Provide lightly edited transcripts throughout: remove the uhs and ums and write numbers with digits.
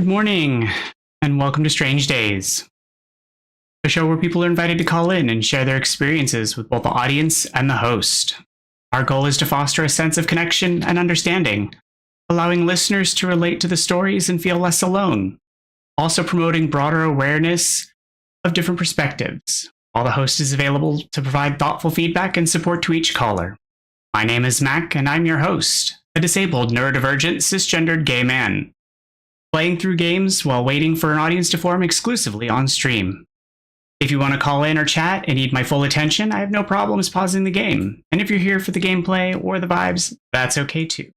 Good morning, and welcome to Strange Days, a show where people are invited to call in and share their experiences with both the audience and the host. Our goal is to foster a sense of connection and understanding, allowing listeners to relate to the stories and feel less alone, also promoting broader awareness of different perspectives, while the host is available to provide thoughtful feedback and support to each caller. My name is Mac, and I'm your host, a disabled, neurodivergent, cisgendered gay man, playing through games while waiting for an audience to form exclusively on stream. If you want to call in or chat and need my full attention, I have no problems pausing the game. And if you're here for the gameplay or the vibes, that's okay too.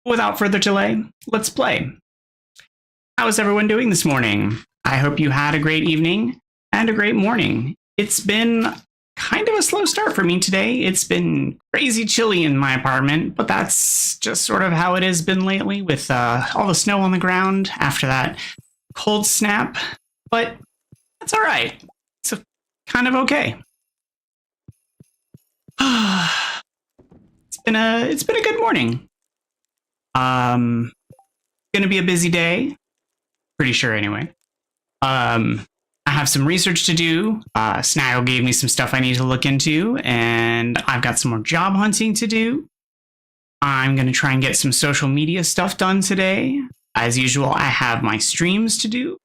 Without further delay, let's play. How is everyone doing this morning? I hope you had a great evening and a great morning. It's been kind of a slow start for me today. It's been crazy chilly in my apartment, but that's just sort of how it has been lately with all the snow on the ground after that cold snap. But that's all right. It's kind of okay. It's been a good morning. Gonna be a busy day. Pretty sure anyway. I have some research to do. Snaggle gave me some stuff I need to look into, and I've got some more job hunting to do. I'm going to try and get some social media stuff done today. As usual, I have my streams to do.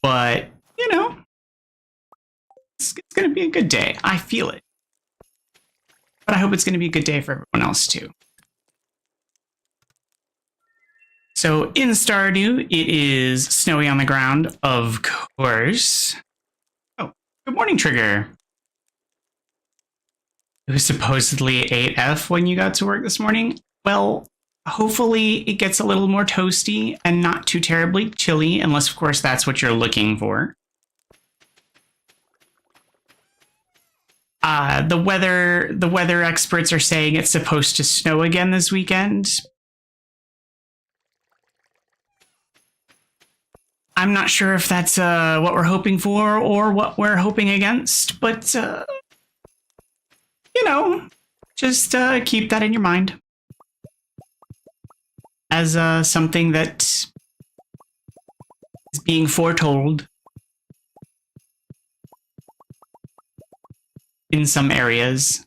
But, you know, it's going to be a good day. I feel it. But I hope it's going to be a good day for everyone else, too. So in Stardew, it is snowy on the ground, of course. Oh, good morning, Trigger. It was supposedly 8F when you got to work this morning. Well, hopefully it gets a little more toasty and not too terribly chilly, unless, of course, that's what you're looking for. The weather experts are saying it's supposed to snow again this weekend. I'm not sure if that's what we're hoping for or what we're hoping against, but, you know, just keep that in your mind as something that is being foretold in some areas.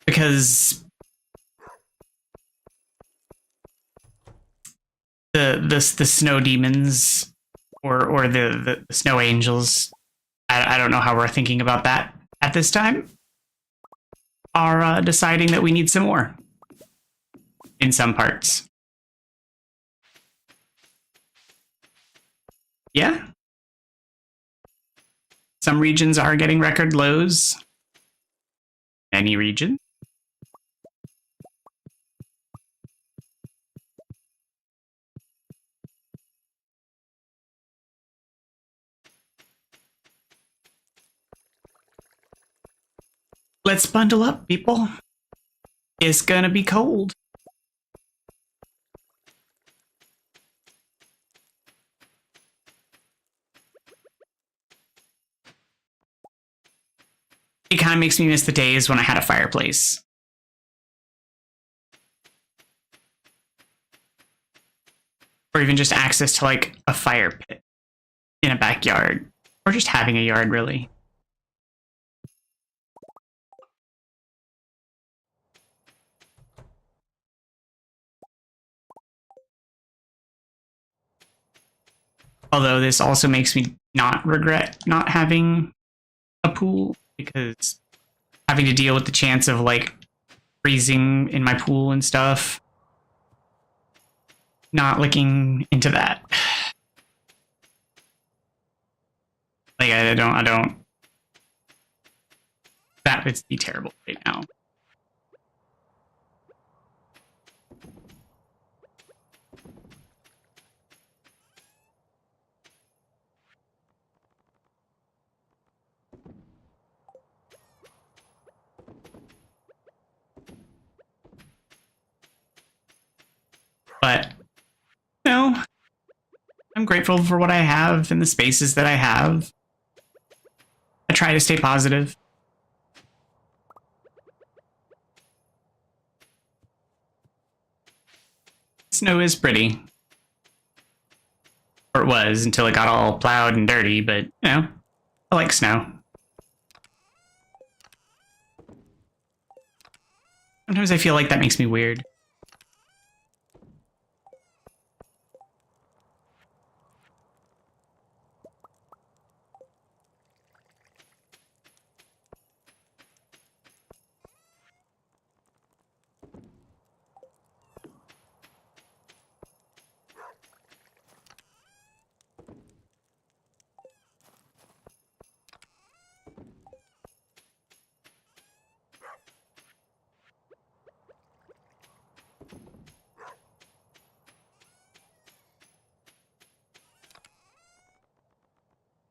Because the snow demons or the snow angels, I don't know how we're thinking about that at this time, are deciding that we need some more in some parts. Yeah. Some regions are getting record lows. Any region. Let's bundle up, people. It's gonna be cold. It kind of makes me miss the days when I had a fireplace. Or even just access to, like, a fire pit in a backyard. Or just having a yard, really. Although this also makes me not regret not having a pool, because having to deal with the chance of, like, freezing in my pool and stuff. Not looking into that. Like, I don't. That would be terrible right now. But, you know, I'm grateful for what I have and the spaces that I have. I try to stay positive. Snow is pretty. Or it was until it got all plowed and dirty, but, you know, I like snow. Sometimes I feel like that makes me weird.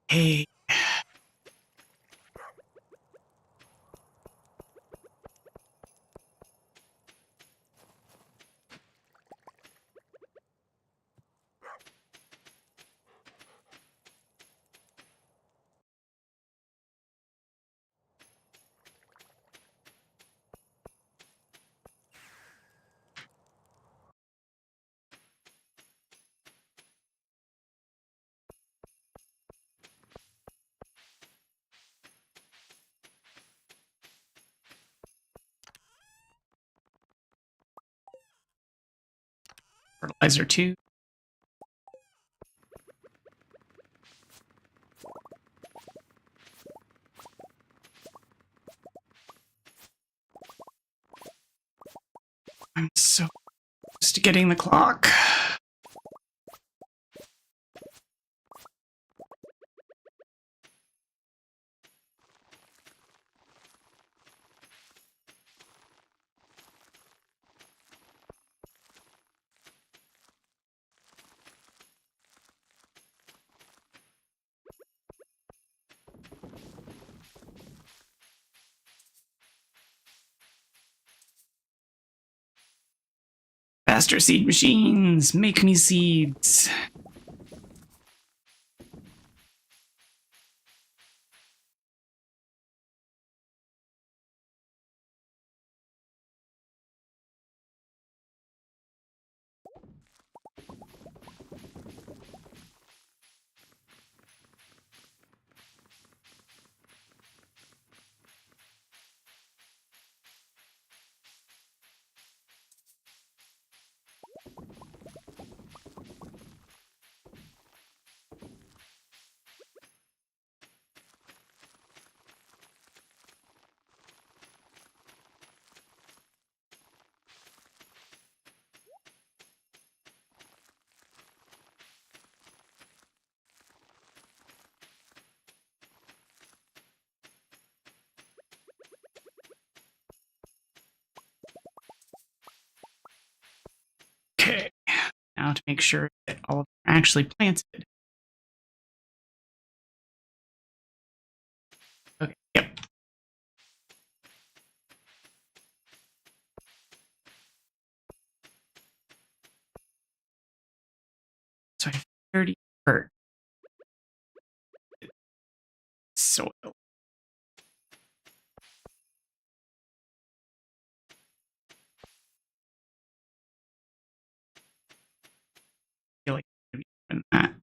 Hey. Fertilizer 2. I'm so close to getting the clock. Faster seed machines, make me seeds. Okay, now to make sure that all of them are actually planted. Okay, yep. So I have 30 per soil. I feel like I'm gonna be doing that.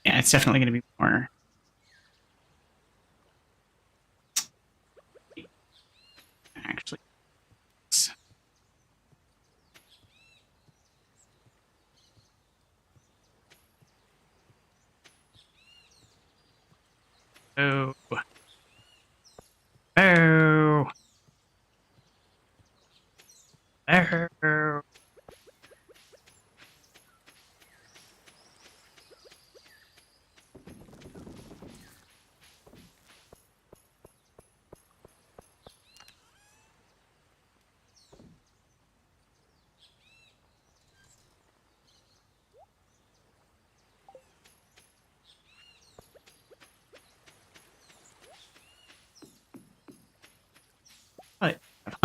Yeah, it's definitely going to be more. Actually, oh, oh, oh.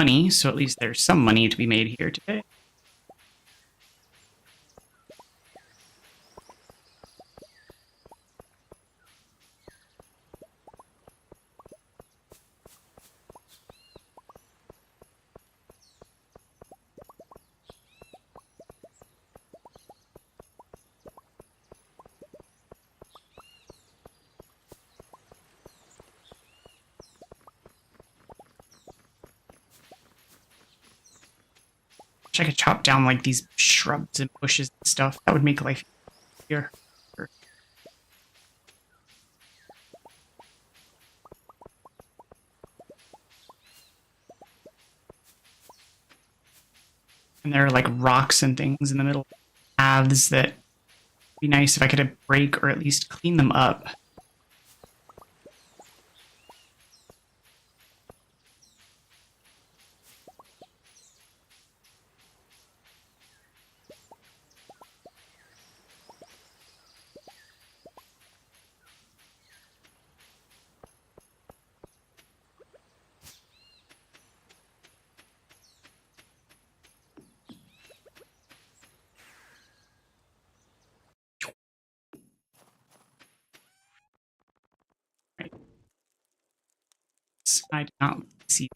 money, so at least there's some money to be made here today. I could chop down like these shrubs and bushes and stuff. That would make life easier. And there are like rocks and things in the middle of paths that would be nice if I could break or at least clean them up. I did not see.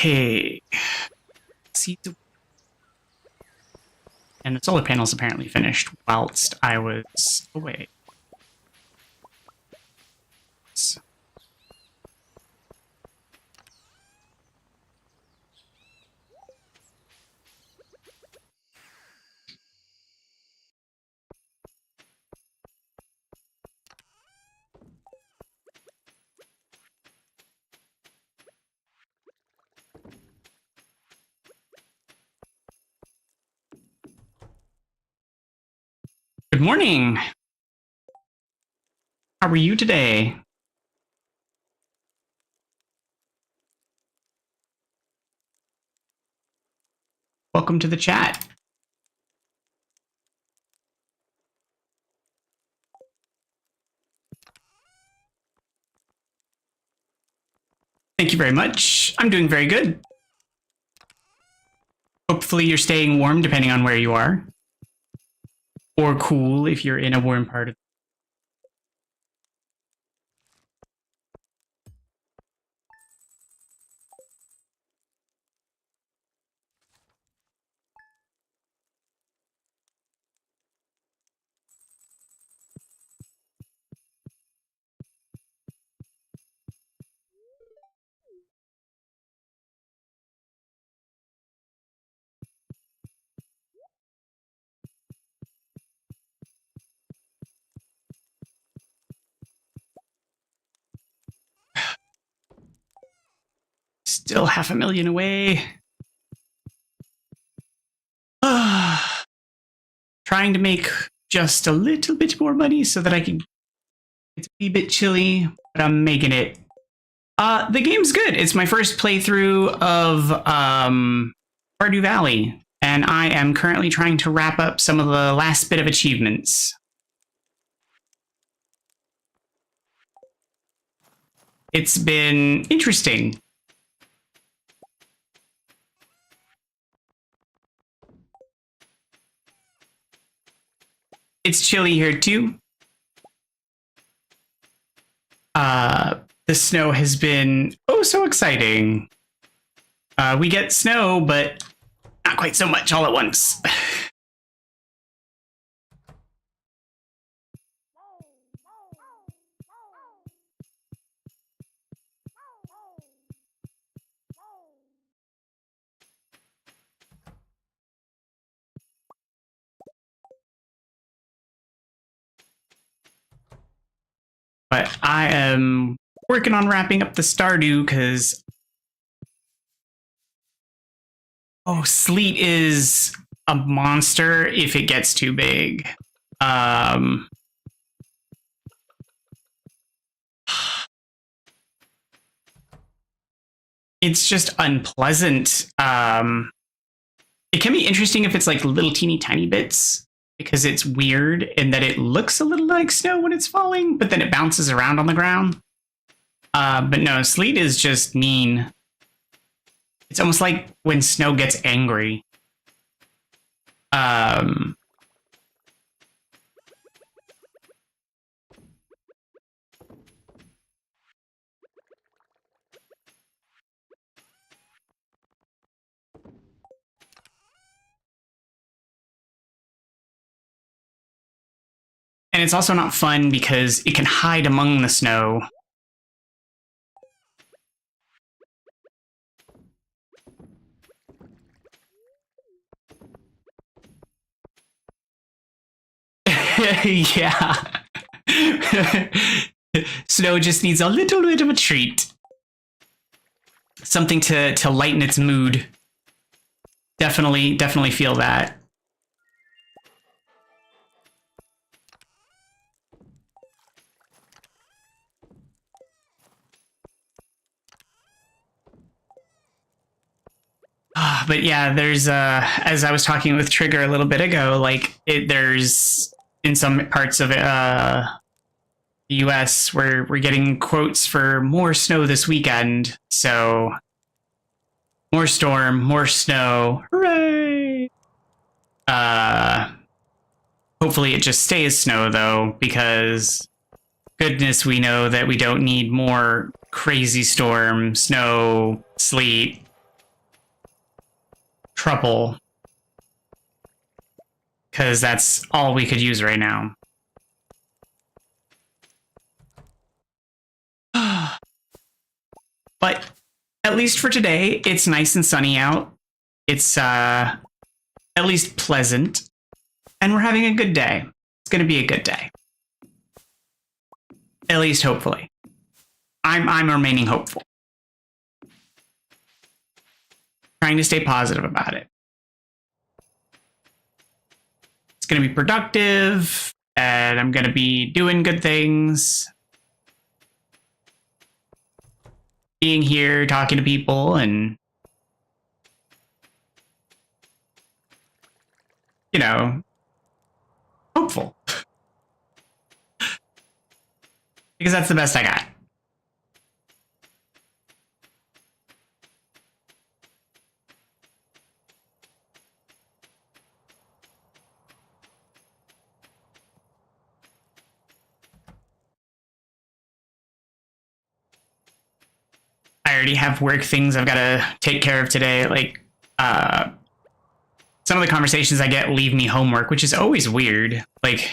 Okay. And the solar panels apparently finished whilst I was away. Good morning. How are you today? Welcome to the chat. Thank you very much. I'm doing very good. Hopefully you're staying warm depending on where you are. Or cool if you're in a warm part of Still 500,000 away. Trying to make just a little bit more money so that I can. It's a wee bit chilly, but I'm making it. The game's good. It's my first playthrough of Stardew Valley, and I am currently trying to wrap up some of the last bit of achievements. It's been interesting. It's chilly here too. The snow has been so exciting. We get snow, but not quite so much all at once. But I am working on wrapping up the Stardew because sleet is a monster if it gets too big. It's just unpleasant. It can be interesting if it's like little teeny tiny bits, because it's weird in that it looks a little like snow when it's falling, but then it bounces around on the ground. But no, sleet is just mean. It's almost like when snow gets angry. And it's also not fun because it can hide among the snow. Yeah. Snow just needs a little bit of a treat. Something to lighten its mood. Definitely feel that. But yeah, there's as I was talking with Trigger a little bit ago, like there's in some parts of the US where we're getting quotes for more snow this weekend. So more storm, more snow. Hooray! Hopefully it just stays snow though, because goodness, we know that we don't need more crazy storm, snow, sleet, trouble, because that's all we could use right now. But at least for today, it's nice and sunny out. It's at least pleasant, and we're having a good day. It's going to be a good day. At least hopefully. I'm remaining hopeful. Trying to stay positive about it. It's going to be productive, and I'm going to be doing good things. Being here, talking to people, and you know, hopeful. Because that's the best I got. I already have work things I've got to take care of today. Like, some of the conversations I get leave me homework, which is always weird. Like,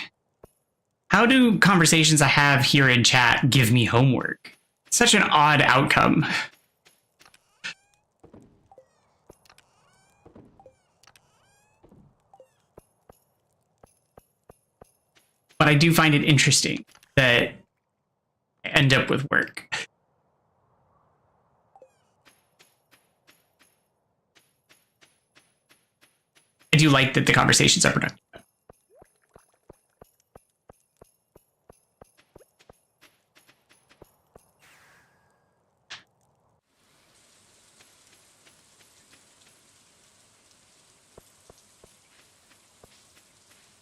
how do conversations I have here in chat give me homework? Such an odd outcome. But I do find it interesting that I end up with work. I do like that the conversations are productive.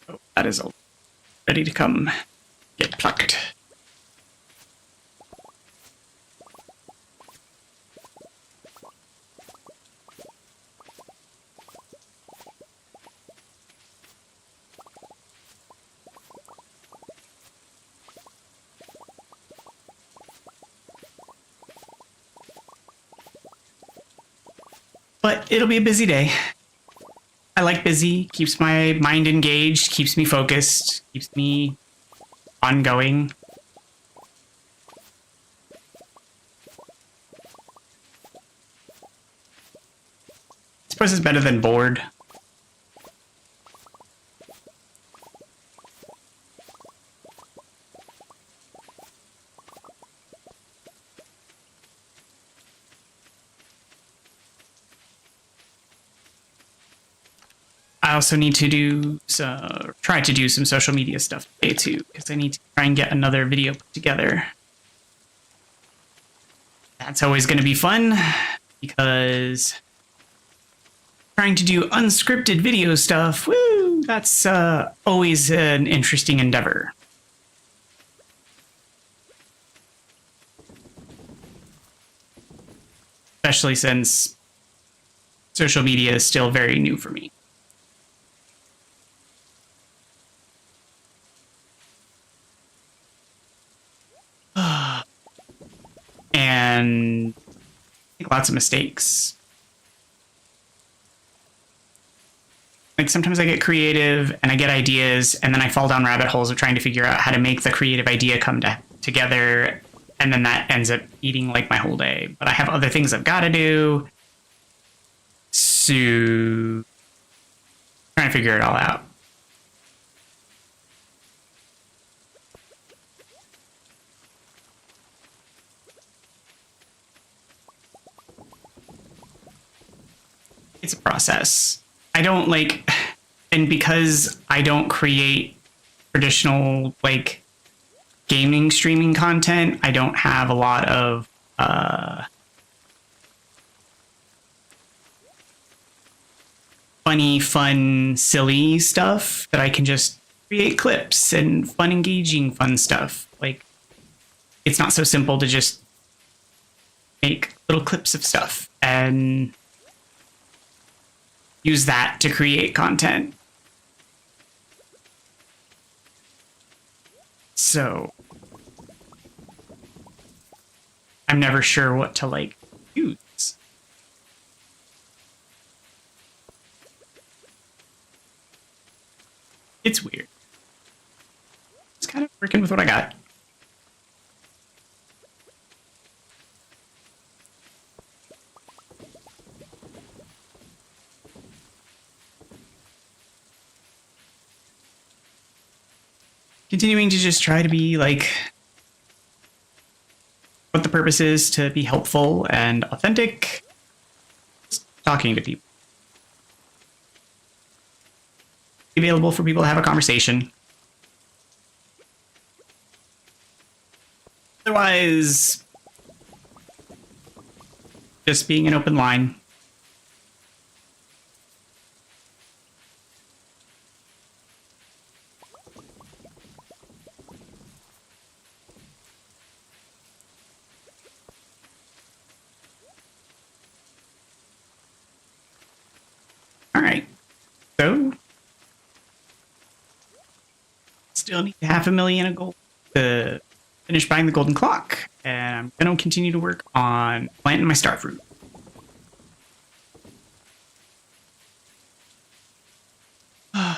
Oh, that is all ready to come get plucked. But it'll be a busy day. I like busy, keeps my mind engaged, keeps me focused, keeps me ongoing. I suppose it's better than bored. also need to try to do some social media stuff today too, because I need to try and get another video put together. That's always going to be fun, because trying to do unscripted video stuff, woo, that's always an interesting endeavor. Especially since social media is still very new for me. And make lots of mistakes. Like sometimes I get creative and I get ideas and then I fall down rabbit holes of trying to figure out how to make the creative idea come together. And then that ends up eating like my whole day. But I have other things I've got to do. So trying to figure it all out. It's a process. I don't like, and because I don't create traditional like gaming streaming content, I don't have a lot of funny, fun, silly stuff that I can just create clips and fun, engaging, fun stuff. Like, it's not so simple to just make little clips of stuff and use that to create content. So I'm never sure what to like use. It's weird. Just kind of working with what I got. Continuing to just try to be like what the purpose is, to be helpful and authentic, just talking to people. Be available for people to have a conversation. Otherwise, just being an open line. All right, so still need $500,000 of gold to finish buying the golden clock, and I'm going to continue to work on planting my starfruit. I'm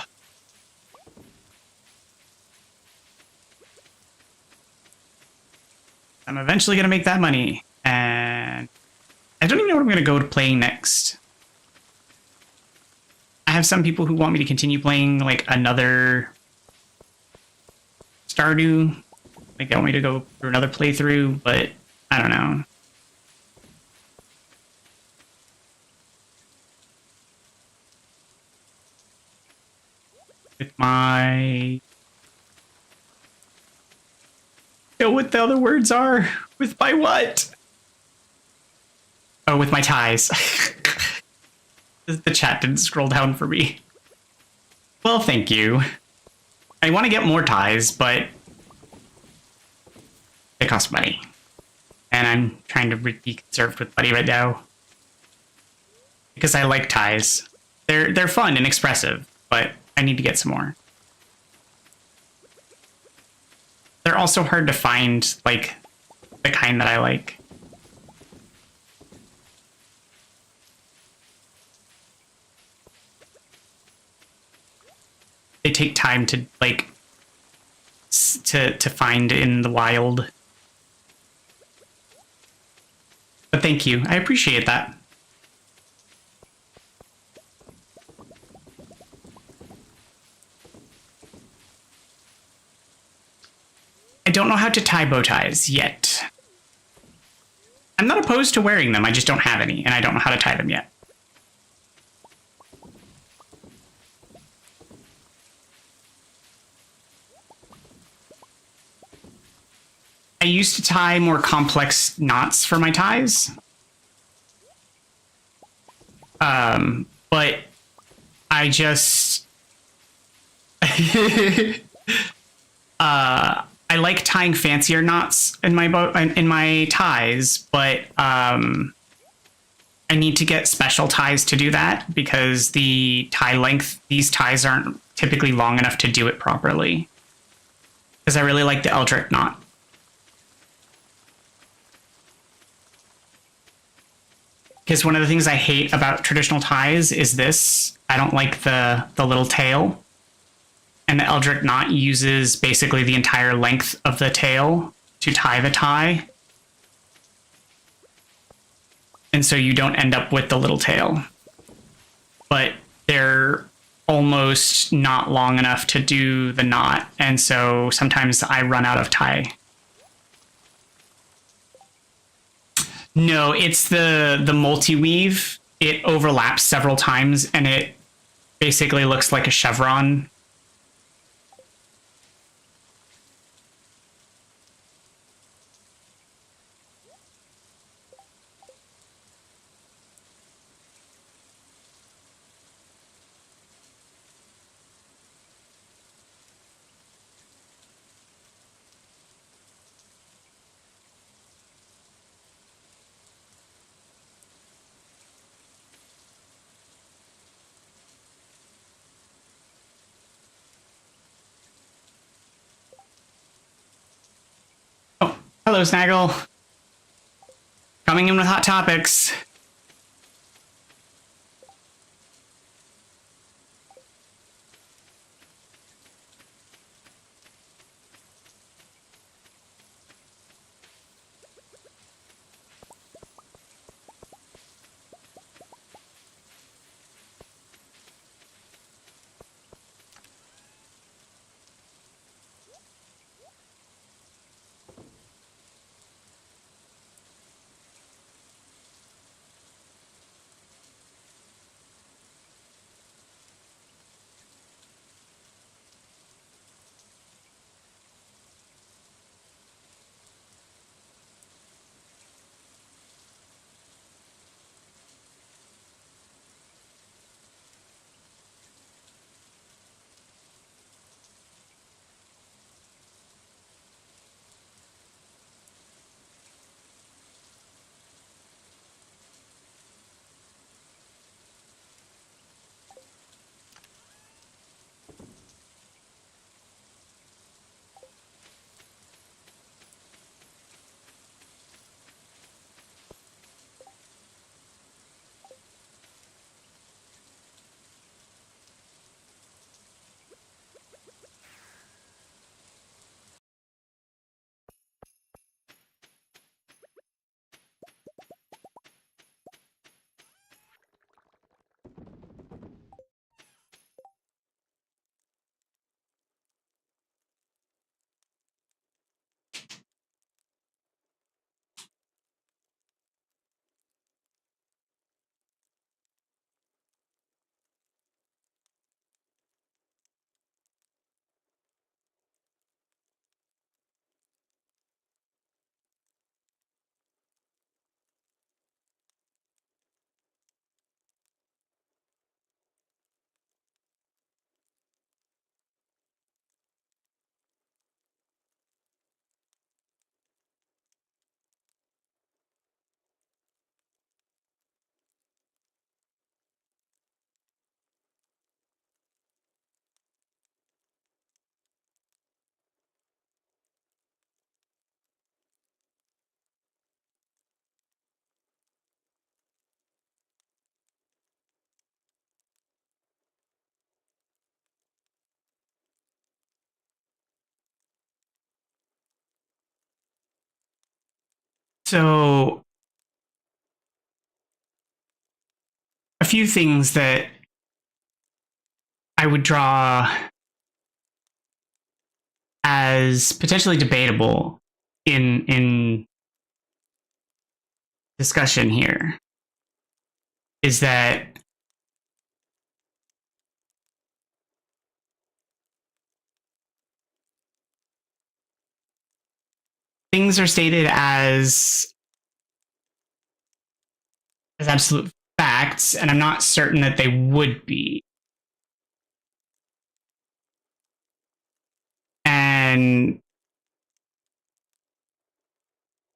eventually going to make that money, and I don't even know what I'm going to go to playing next. I have some people who want me to continue playing like another Stardew. Like they want me to go through another playthrough, but I don't know. With my... know what the other words are. With my what? Oh, with my ties. The chat didn't scroll down for me. Well, thank you. I want to get more ties, but they cost money. And I'm trying to be conserved with money right now. Because I like ties. They're fun and expressive, but I need to get some more. They're also hard to find, like, the kind that I like. They take time to, like, to find in the wild. But thank you. I appreciate that. I don't know how to tie bow ties yet. I'm not opposed to wearing them, I just don't have any, and I don't know how to tie them yet. used to tie more complex knots for my ties. But I just I like tying fancier knots in my ties, but I need to get special ties to do that because the tie length, these ties aren't typically long enough to do it properly. Because I really like the Eldritch knot. Because one of the things I hate about traditional ties is this. I don't like the little tail. And the Eldritch knot uses basically the entire length of the tail to tie the tie. And so you don't end up with the little tail. But they're almost not long enough to do the knot. And so sometimes I run out of tie. No, it's the multi-weave. It overlaps several times and it basically looks like a chevron. Oh, hello, Snaggle. Coming in with hot topics. So a few things that I would draw as potentially debatable in discussion here is that things are stated as absolute facts, and I'm not certain that they would be. And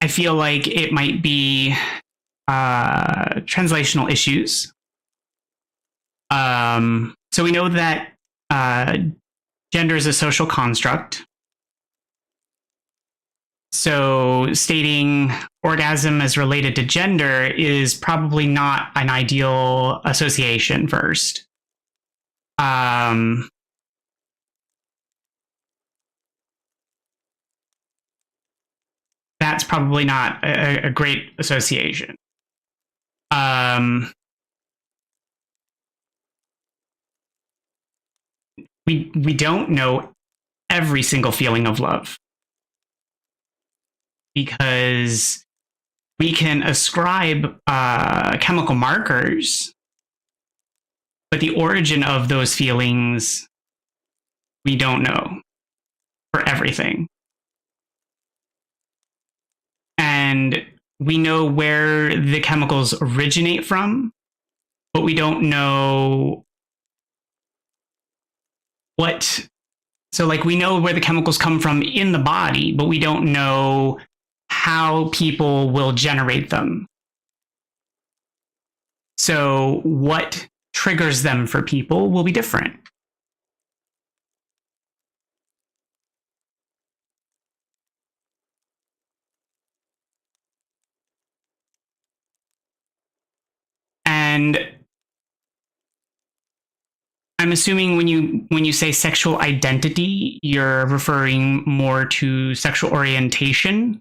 I feel like it might be translational issues. So we know that gender is a social construct. So stating orgasm as related to gender is probably not an ideal association first. That's probably not a great association. We don't know every single feeling of love, because we can ascribe chemical markers, but the origin of those feelings, we don't know for everything. And we know where the chemicals originate from, but we don't know what. So, like, we know where the chemicals come from in the body, but we don't know how people will generate them. So, what triggers them for people will be different. And I'm assuming when you say sexual identity, you're referring more to sexual orientation.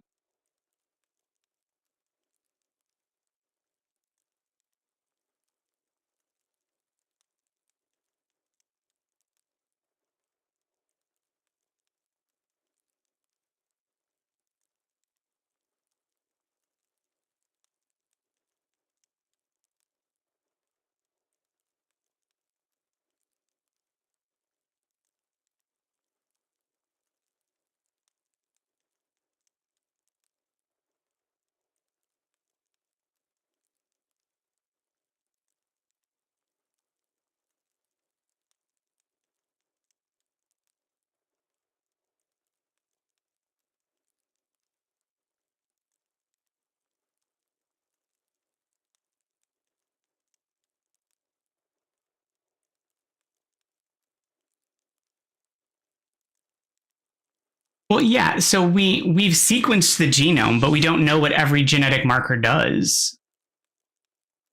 Well, yeah, so we've sequenced the genome, but we don't know what every genetic marker does.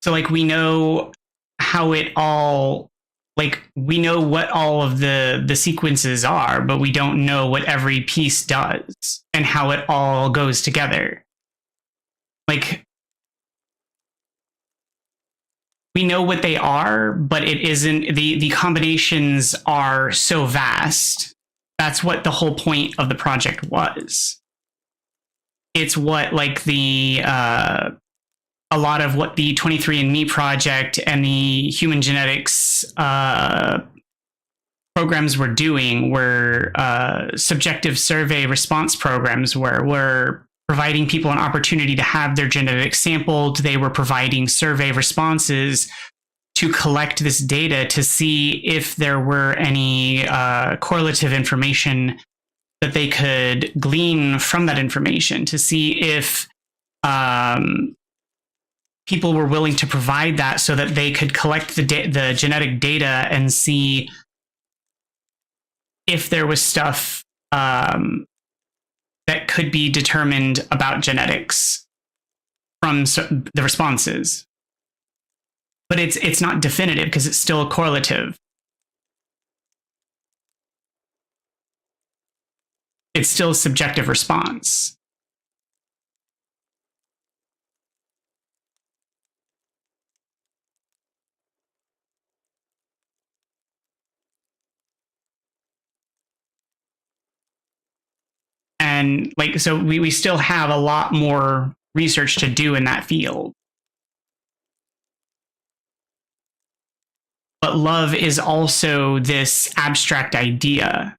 So, like, we know how it all, like, we know what all of the sequences are, but we don't know what every piece does and how it all goes together. Like, we know what they are, but it isn't, the combinations are so vast. That's what the whole point of the project was. It's what, like, a lot of what the 23andMe project and the human genetics programs were doing were subjective survey response programs, where we're providing people an opportunity to have their genetics sampled. They were providing survey responses to collect this data to see if there were any correlative information that they could glean from that information, to see if people were willing to provide that so that they could collect the genetic data and see if there was stuff that could be determined about genetics from the responses. But it's not definitive because it's still a correlative. It's still a subjective response. And, like, so we still have a lot more research to do in that field. But love is also this abstract idea.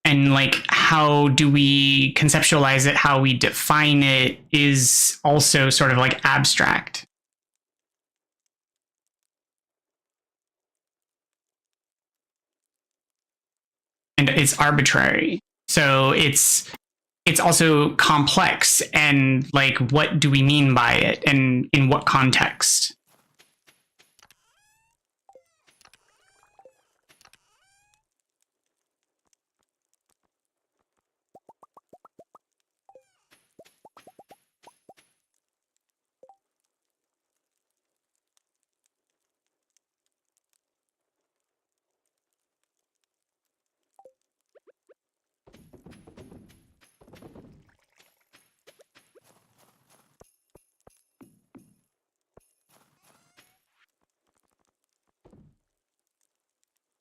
and like how do we conceptualize it, how we define it is also sort of like abstract. And it's arbitrary. So it's also complex, and like what do we mean by it and in what context?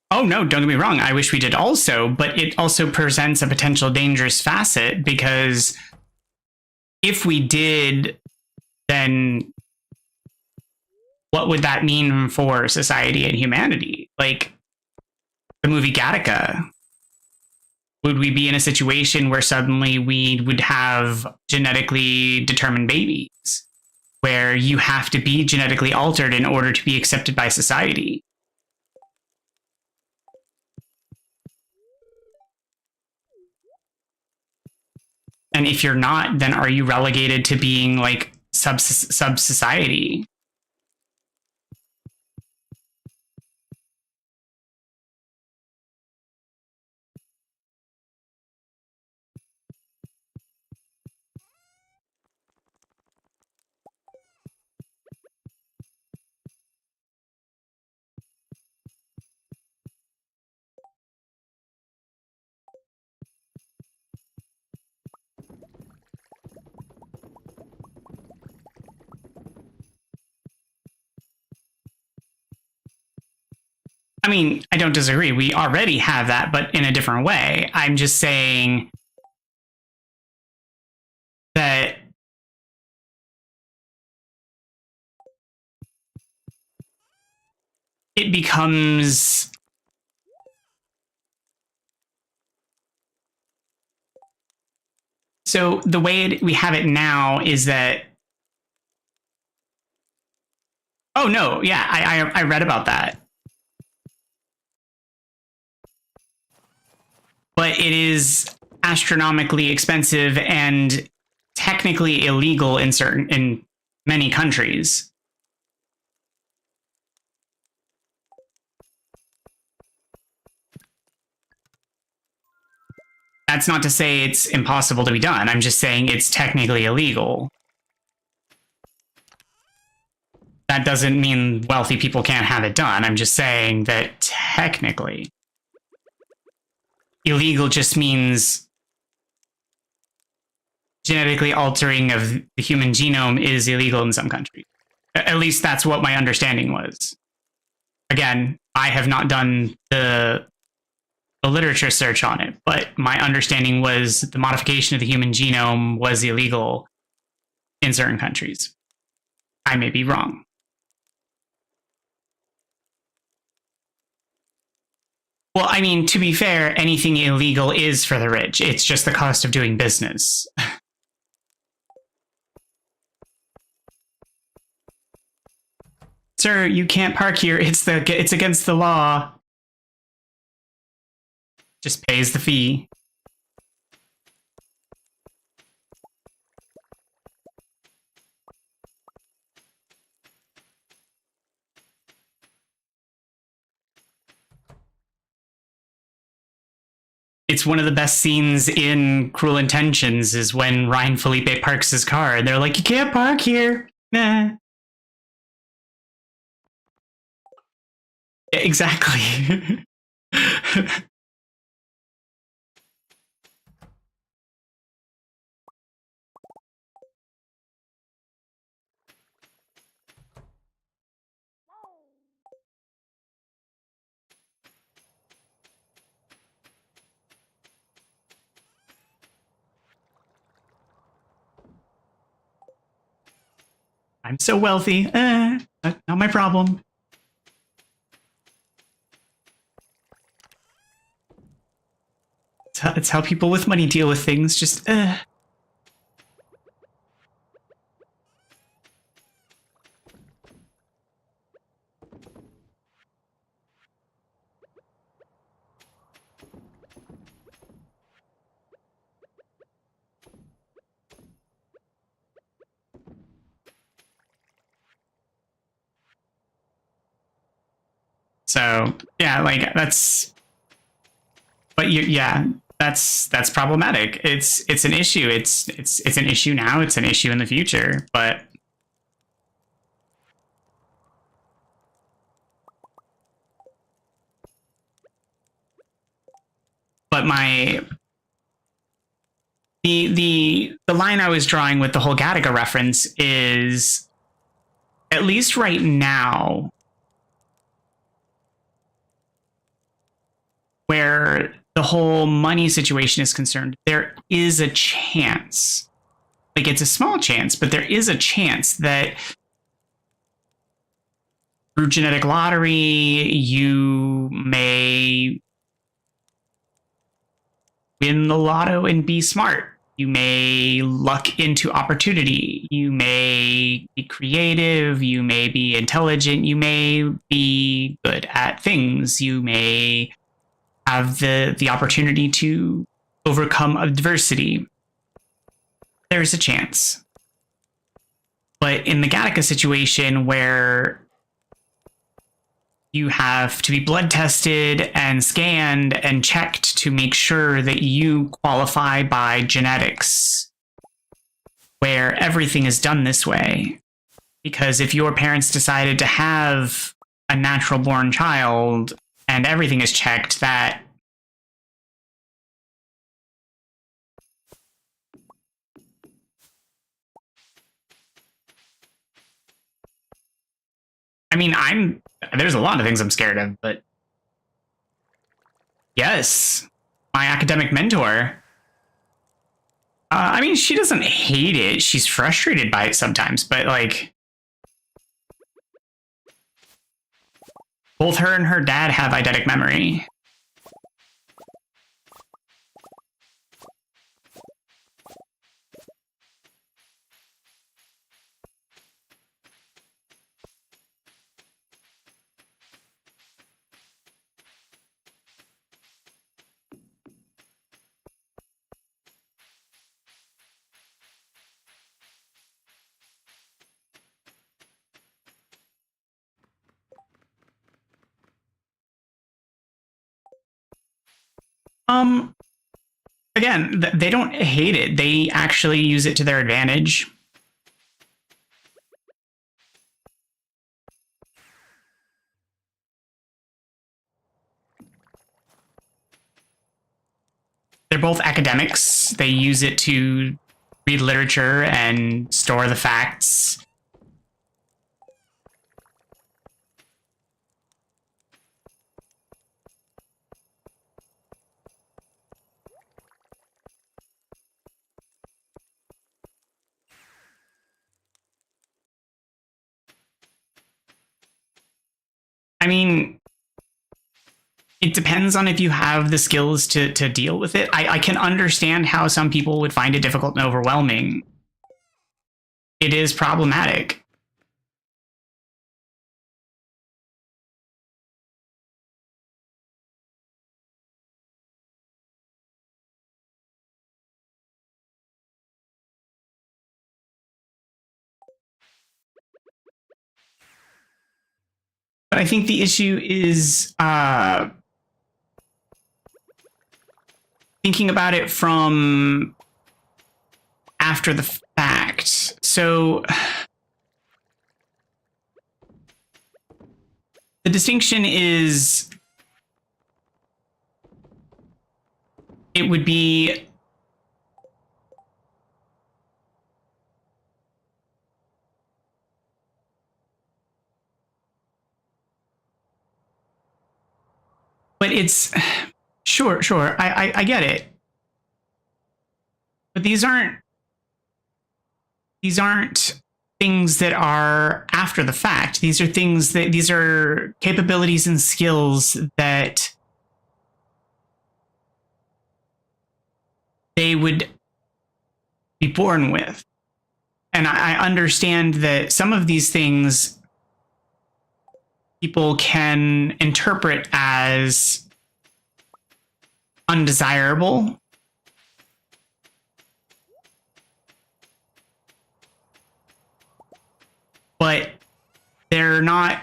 Oh no, don't get me wrong. I wish we did also, but it also presents a potential dangerous facet, because if we did, then what would that mean for society and humanity? Like the movie Gattaca. Would we be in a situation where suddenly we would have genetically determined babies, where you have to be genetically altered in order to be accepted by society? And if you're not, then are you relegated to being like sub society? I mean, I don't disagree. We already have that, but in a different way. I'm just saying that it becomes so the way we have it now is that oh no, yeah, I read about that. But it is astronomically expensive and technically illegal in many countries. That's not to say it's impossible to be done. I'm just saying it's technically illegal. That doesn't mean wealthy people can't have it done. I'm just saying that technically. Illegal just means genetically altering of the human genome is illegal in some countries. At least that's what my understanding was. Again, I have not done the literature search on it, but my understanding was the modification of the human genome was illegal in certain countries. I may be wrong. Well, I mean, to be fair, anything illegal is for the rich. It's just the cost of doing business. Sir, you can't park here. It's against the law. Just pays the fee. It's one of the best scenes in Cruel Intentions is when Ryan Felipe parks his car and they're like, you can't park here. Nah. Exactly. I'm so wealthy. Not my problem. It's It's how people with money deal with things. Just, So yeah, like that's, but yeah, that's problematic. It's an issue. It's an issue now. It's an issue in the future. But my the line I was drawing with the whole Gattaca reference is, at least right now, where the whole money situation is concerned, there is a chance, like it's a small chance, but there is a chance that through genetic lottery, you may win the lotto and be smart. You may luck into opportunity. You may be creative. You may be intelligent. You may be good at things. You may have the opportunity to overcome adversity. There's a chance. But in the Gattaca situation, where you have to be blood tested and scanned and checked to make sure that you qualify by genetics, where everything is done this way. Because if your parents decided to have a natural born child and everything is checked, that I mean, there's a lot of things I'm scared of, but yes, my academic mentor. I mean, she doesn't hate it. She's frustrated by it sometimes, but like, both her and her dad have eidetic memory. Again, they don't hate it. They actually use it to their advantage. They're both academics. They use it to read literature and store the facts. I mean, it depends on if you have the skills to deal with it. I can understand how some people would find it difficult and overwhelming. It is problematic. But I think the issue is thinking about it from after the fact. So the distinction is, it would be but it's sure, I get it. But these aren't things that are after the fact. These are capabilities and skills that they would be born with. And I understand that some of these things people can interpret as undesirable. But they're not.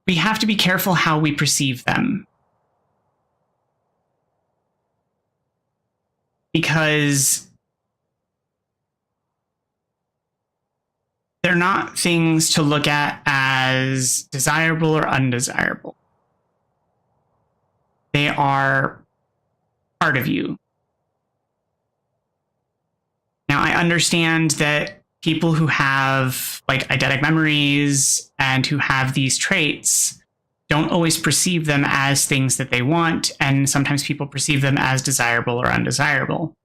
We have to be careful how we perceive them. Because they're not things to look at as desirable or undesirable. They are part of you. Now, I understand that people who have like eidetic memories and who have these traits don't always perceive them as things that they want, and sometimes people perceive them as desirable or undesirable.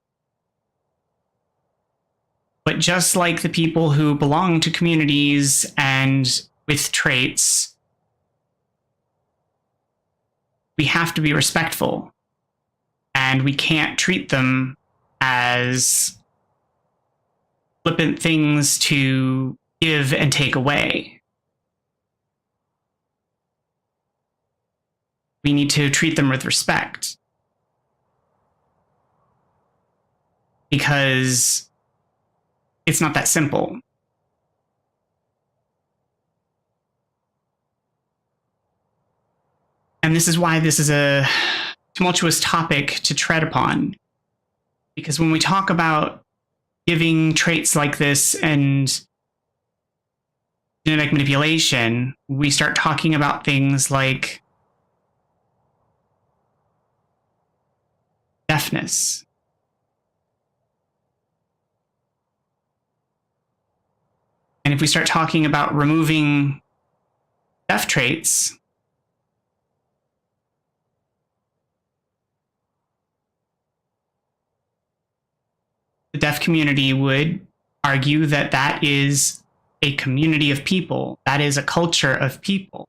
But just like the people who belong to communities and with traits, we have to be respectful, and we can't treat them as flippant things to give and take away. We need to treat them with respect. Because it's not that simple. And this is why this is a tumultuous topic to tread upon. Because when we talk about giving traits like this and genetic manipulation, we start talking about things like deafness. And if we start talking about removing deaf traits, the deaf community would argue that that is a community of people. That is a culture of people.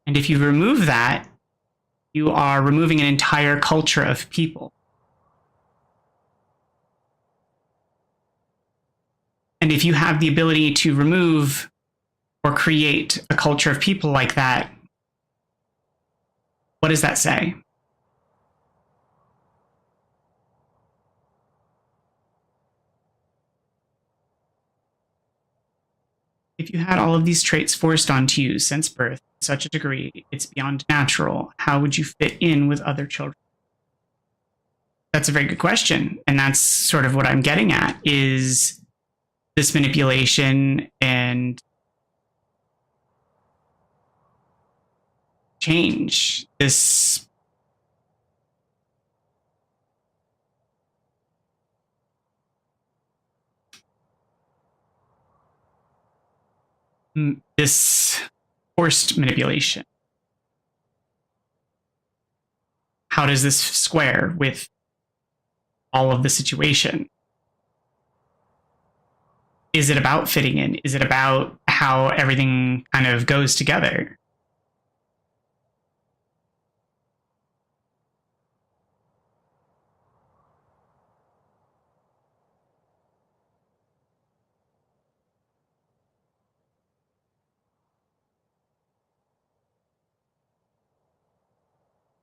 And if you remove that, you are removing an entire culture of people. And if you have the ability to remove or create a culture of people like that, what does that say? If you had all of these traits forced onto you since birth to such a degree, it's beyond natural. How would you fit in with other children? That's a very good question. And that's sort of what I'm getting at, is this manipulation and change, this forced manipulation. How does this square with all of the situation? Is it about fitting in? Is it about how everything kind of goes together?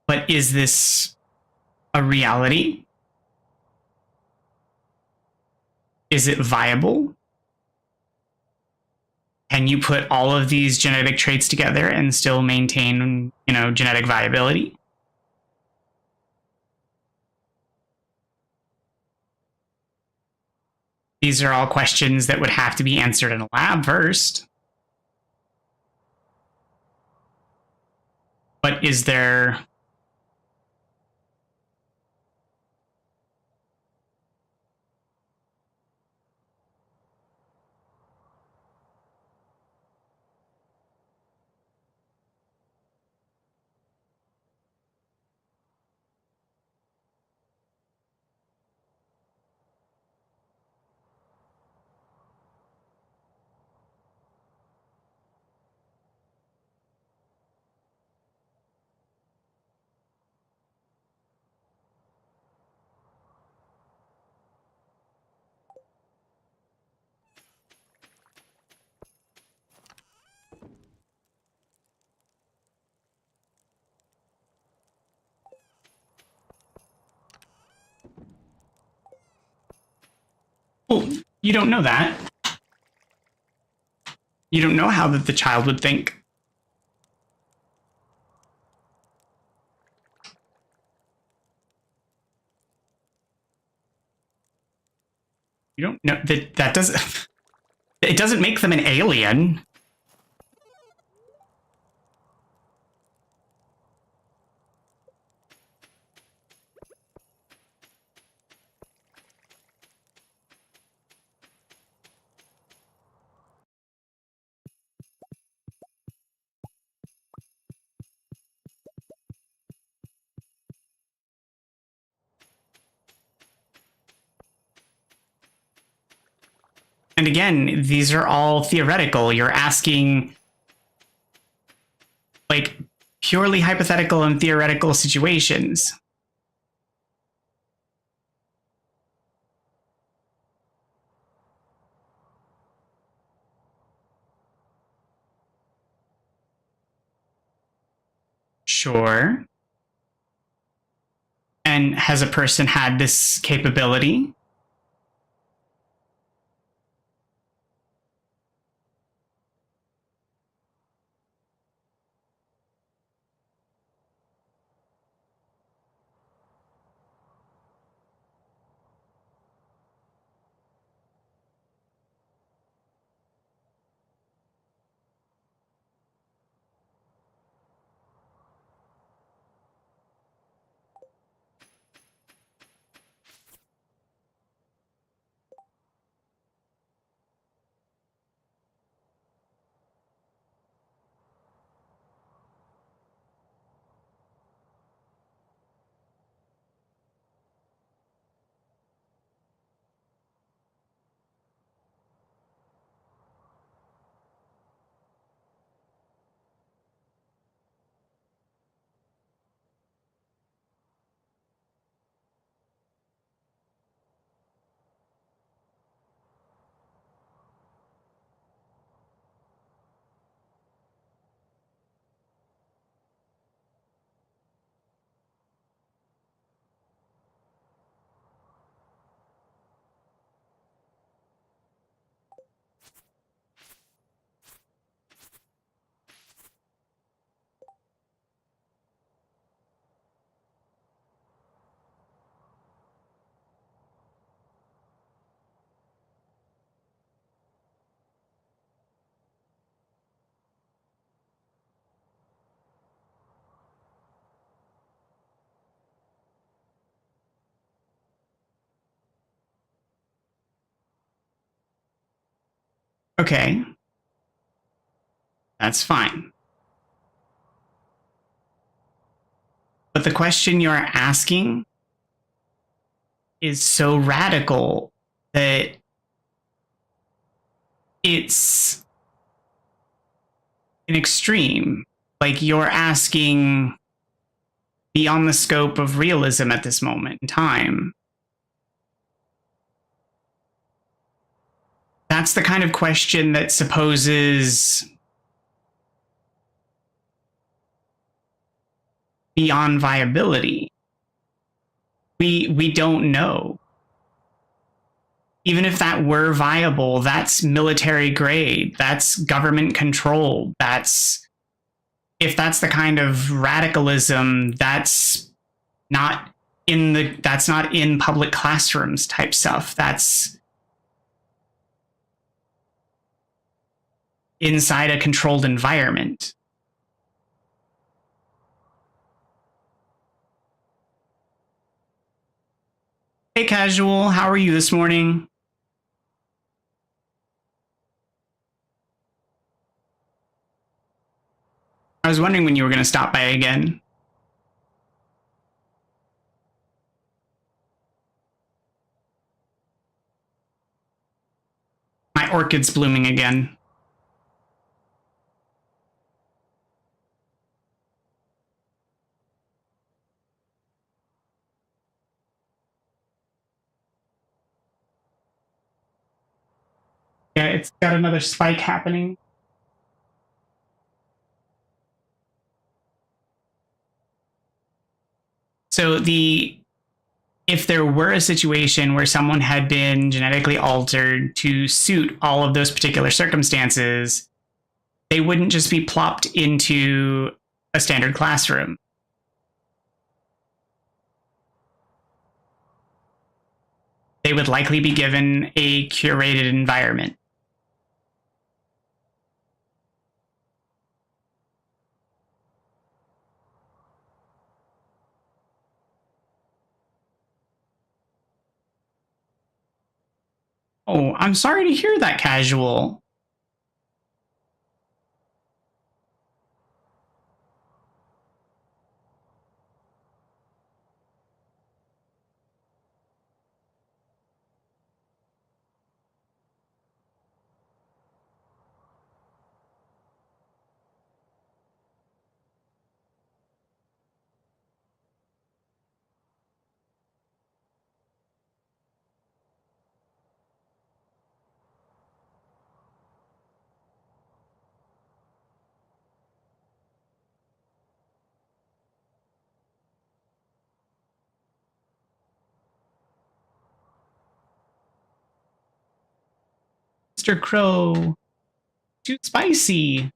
But is this a reality? Is it viable? Can you put all of these genetic traits together and still maintain, genetic viability? These are all questions that would have to be answered in a lab first. But is there Well, you don't know that. You don't know how that the child would think. You don't know that doesn't it doesn't make them an alien. And again, these are all theoretical. You're asking like purely hypothetical and theoretical situations. Sure. And has a person had this capability? Okay. That's fine. But the question you're asking is so radical that it's an extreme. Like you're asking beyond the scope of realism at this moment in time. That's the kind of question that supposes beyond viability. We don't know. Even if that were viable, that's military grade, that's government controlled, that's if that's the kind of radicalism that's not in public classrooms type stuff. That's inside a controlled environment. Hey Casual, how are you this morning? I was wondering when you were going to stop by again. My orchid's blooming again. Yeah, it's got another spike happening. So the if there were a situation where someone had been genetically altered to suit all of those particular circumstances, they wouldn't just be plopped into a standard classroom. They would likely be given a curated environment. Oh, I'm sorry to hear that, Casual. Mr. Crow, too spicy.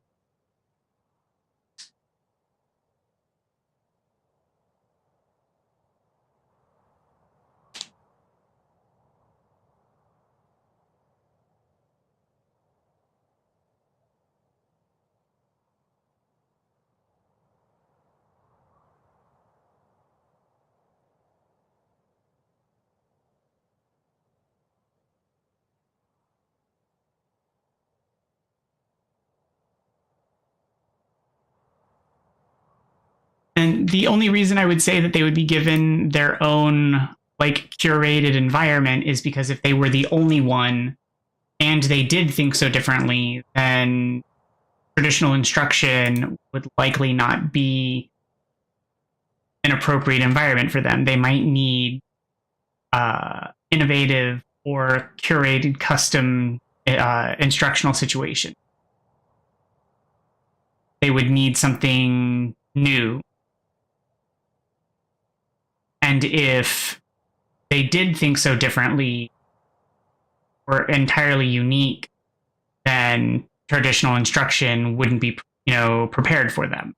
And the only reason I would say that they would be given their own like curated environment is because if they were the only one and they did think so differently, then traditional instruction would likely not be an appropriate environment for them. They might need innovative or curated custom instructional situation. They would need something new. And if they did think so differently or entirely unique, then traditional instruction wouldn't be, prepared for them.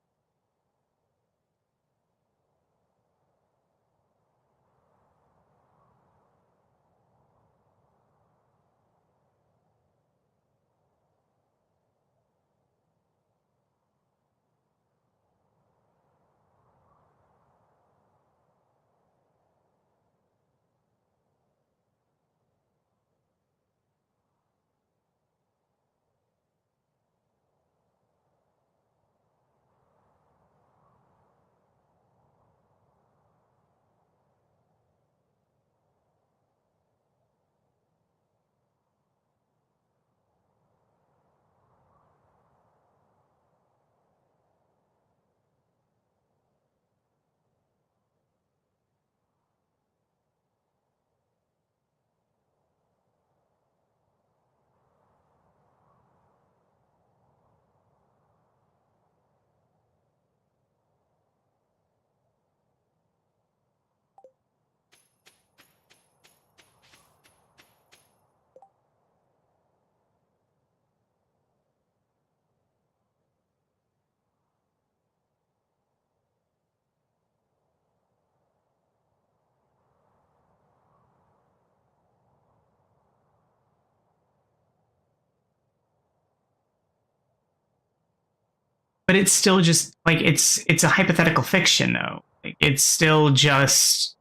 But it's still just like it's a hypothetical fiction though. Like, it's still just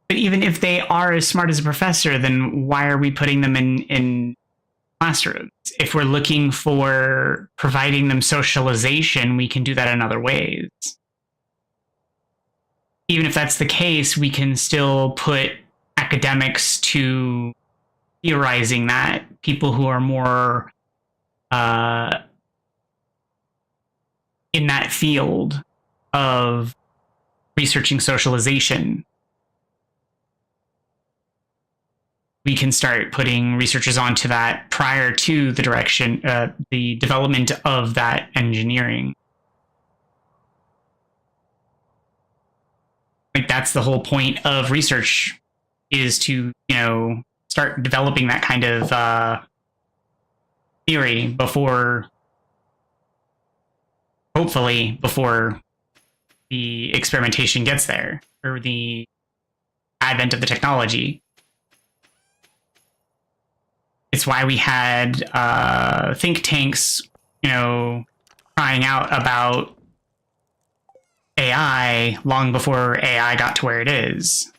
but even if they are as smart as a professor, then why are we putting them in classrooms? If we're looking for providing them socialization, we can do that in other ways. Even if that's the case, we can still put academics to theorizing that. People who are more in that field of researching socialization, we can start putting researchers onto that prior to the development of that engineering. Like, that's the whole point of research, is to, start developing that kind of theory before, hopefully, before the experimentation gets there, or the advent of the technology. It's why we had think tanks, crying out about AI long before AI got to where it is.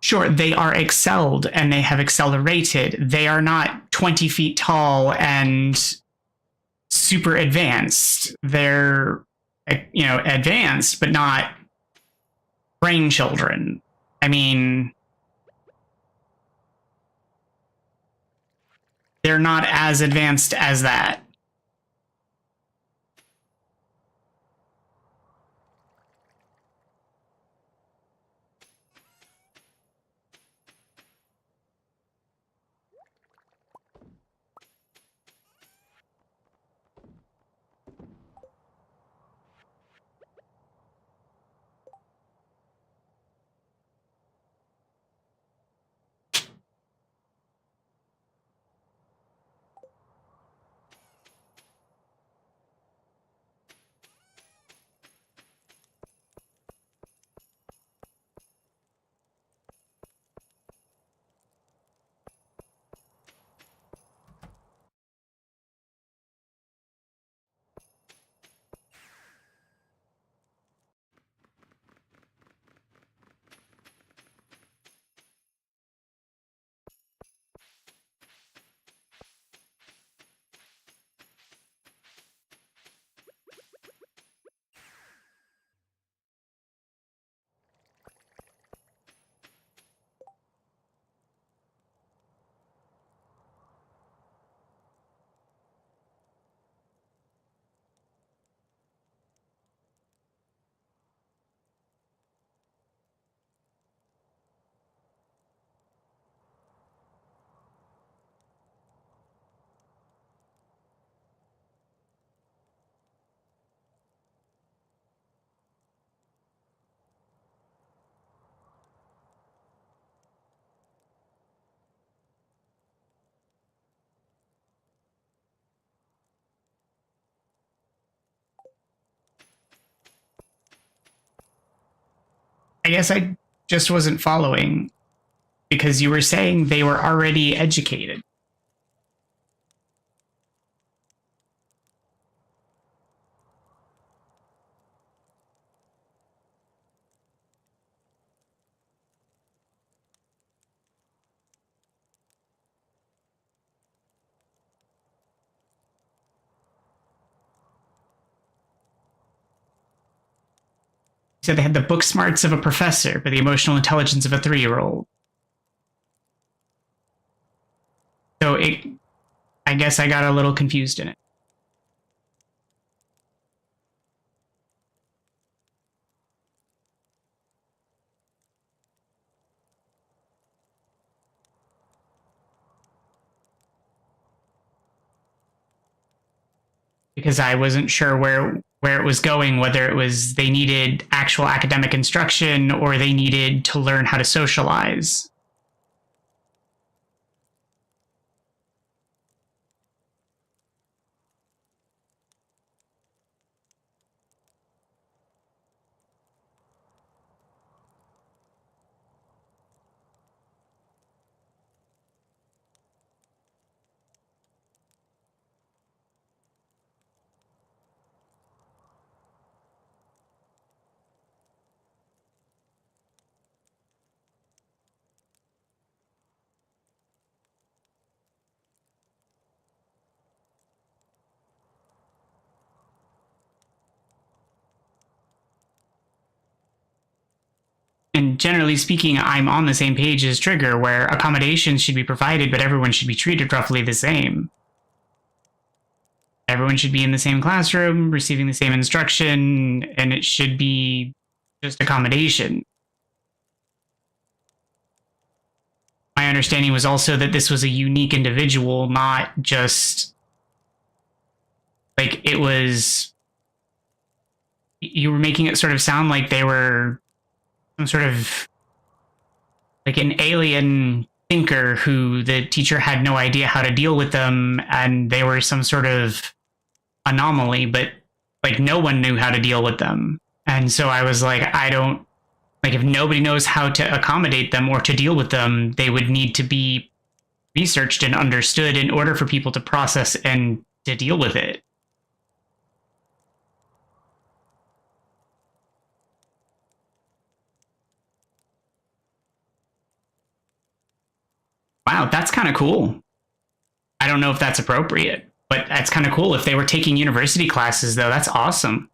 Sure, they are excelled and they have accelerated. They are not 20 feet tall and super advanced. They're, advanced, but not brain children. I mean, they're not as advanced as that. I guess I just wasn't following, because you were saying they were already educated. You said they had the book smarts of a professor, but the emotional intelligence of a 3-year-old. So I guess I got a little confused in it. Because I wasn't sure where it was going, whether it was they needed actual academic instruction or they needed to learn how to socialize. And generally speaking, I'm on the same page as Trigger, where accommodations should be provided, but everyone should be treated roughly the same. Everyone should be in the same classroom, receiving the same instruction, and it should be just accommodation. My understanding was also that this was a unique individual, not just like it was. You were making it sort of sound like they were some sort of like an alien thinker who the teacher had no idea how to deal with them, and they were some sort of anomaly, but like no one knew how to deal with them. And so I was like, I don't like, if nobody knows how to accommodate them or to deal with them, they would need to be researched and understood in order for people to process and to deal with it. Wow, that's kind of cool. I don't know if that's appropriate, but that's kind of cool. If they were taking university classes, though, that's awesome.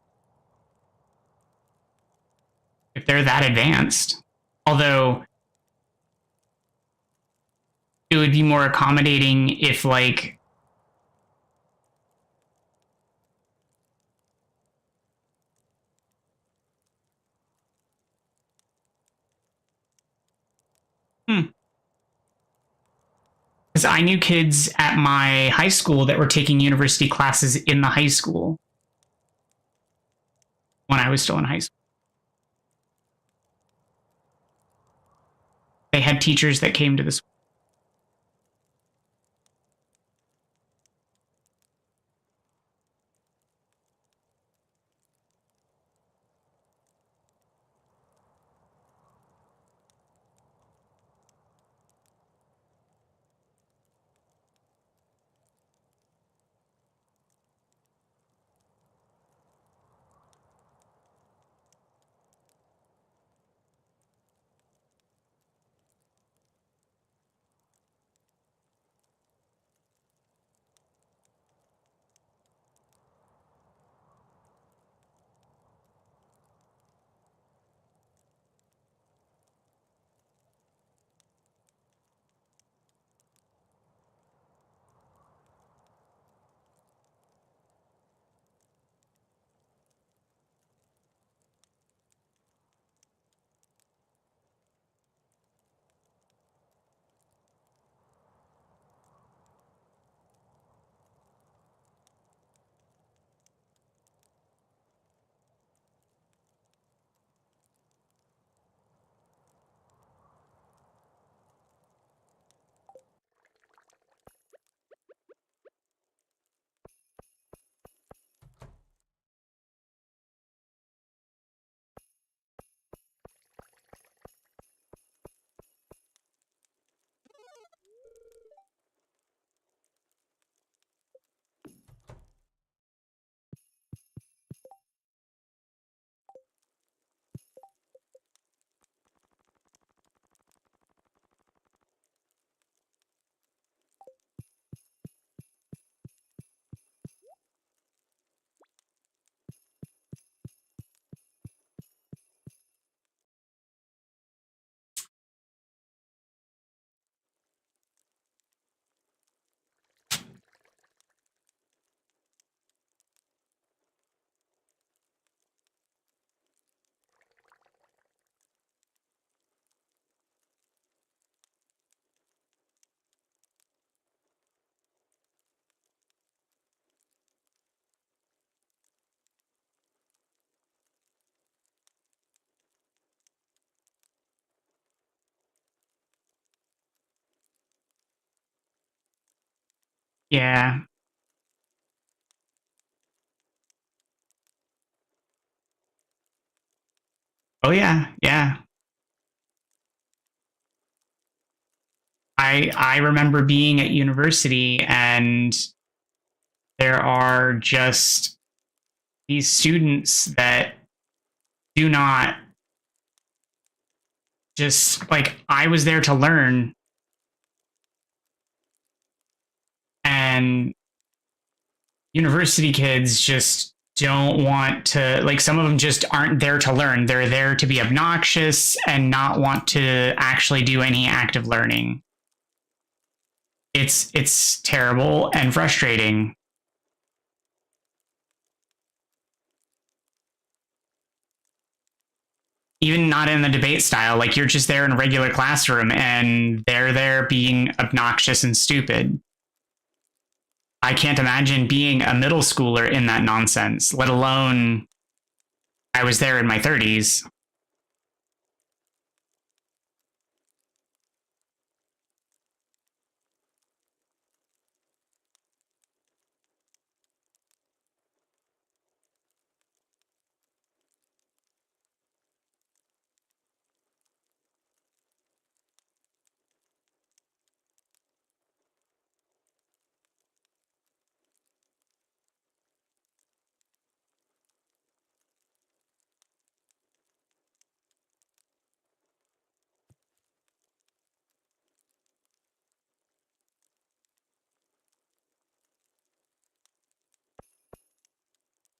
If they're that advanced. Although it would be more accommodating if, like, because I knew kids at my high school that were taking university classes in the high school when I was still in high school. They had teachers that came to the school. Yeah. Oh, yeah. Yeah. I remember being at university, and there are just these students that do not just like, I was there to learn, and university kids just don't want to, like, some of them just aren't there to learn. They're there to be obnoxious and not want to actually do any active learning. It's terrible and frustrating. Even not in the debate style, like you're just there in a regular classroom and they're there being obnoxious and stupid. I can't imagine being a middle schooler in that nonsense, let alone I was there in my 30s.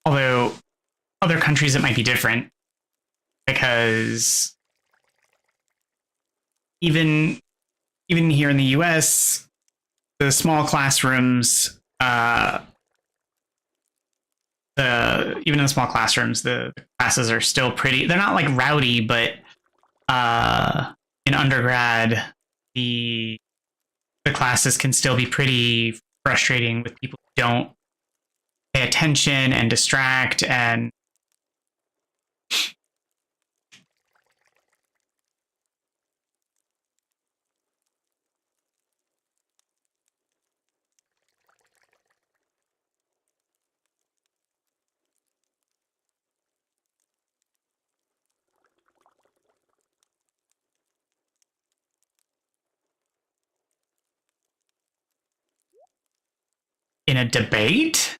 Although other countries it might be different because even here in the US, the small classrooms, even in the small classrooms, the classes are still pretty. They're not like rowdy, but in undergrad, the classes can still be pretty frustrating with people who don't pay attention and distract and in a debate.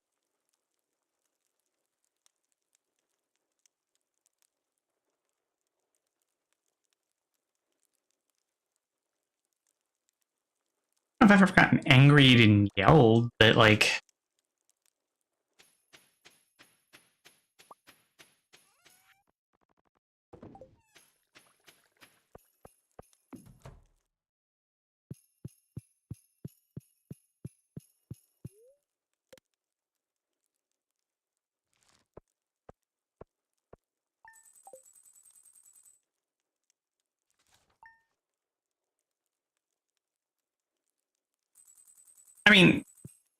I don't know if I've ever gotten angry and yelled, but like I mean,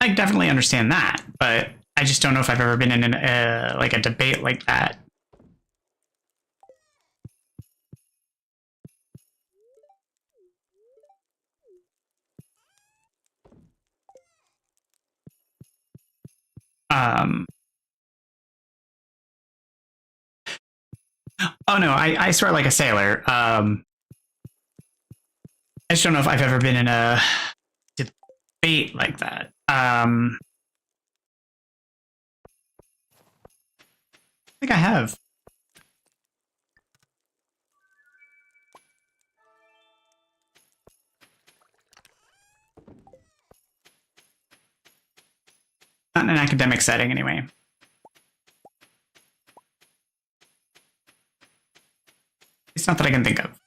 I definitely understand that, but I just don't know if I've ever been in like a debate like that. Um, oh no, I swear like a sailor. I just don't know if I've ever been in a debate like that. I think I have. Not in an academic setting, anyway. It's not that I can think of.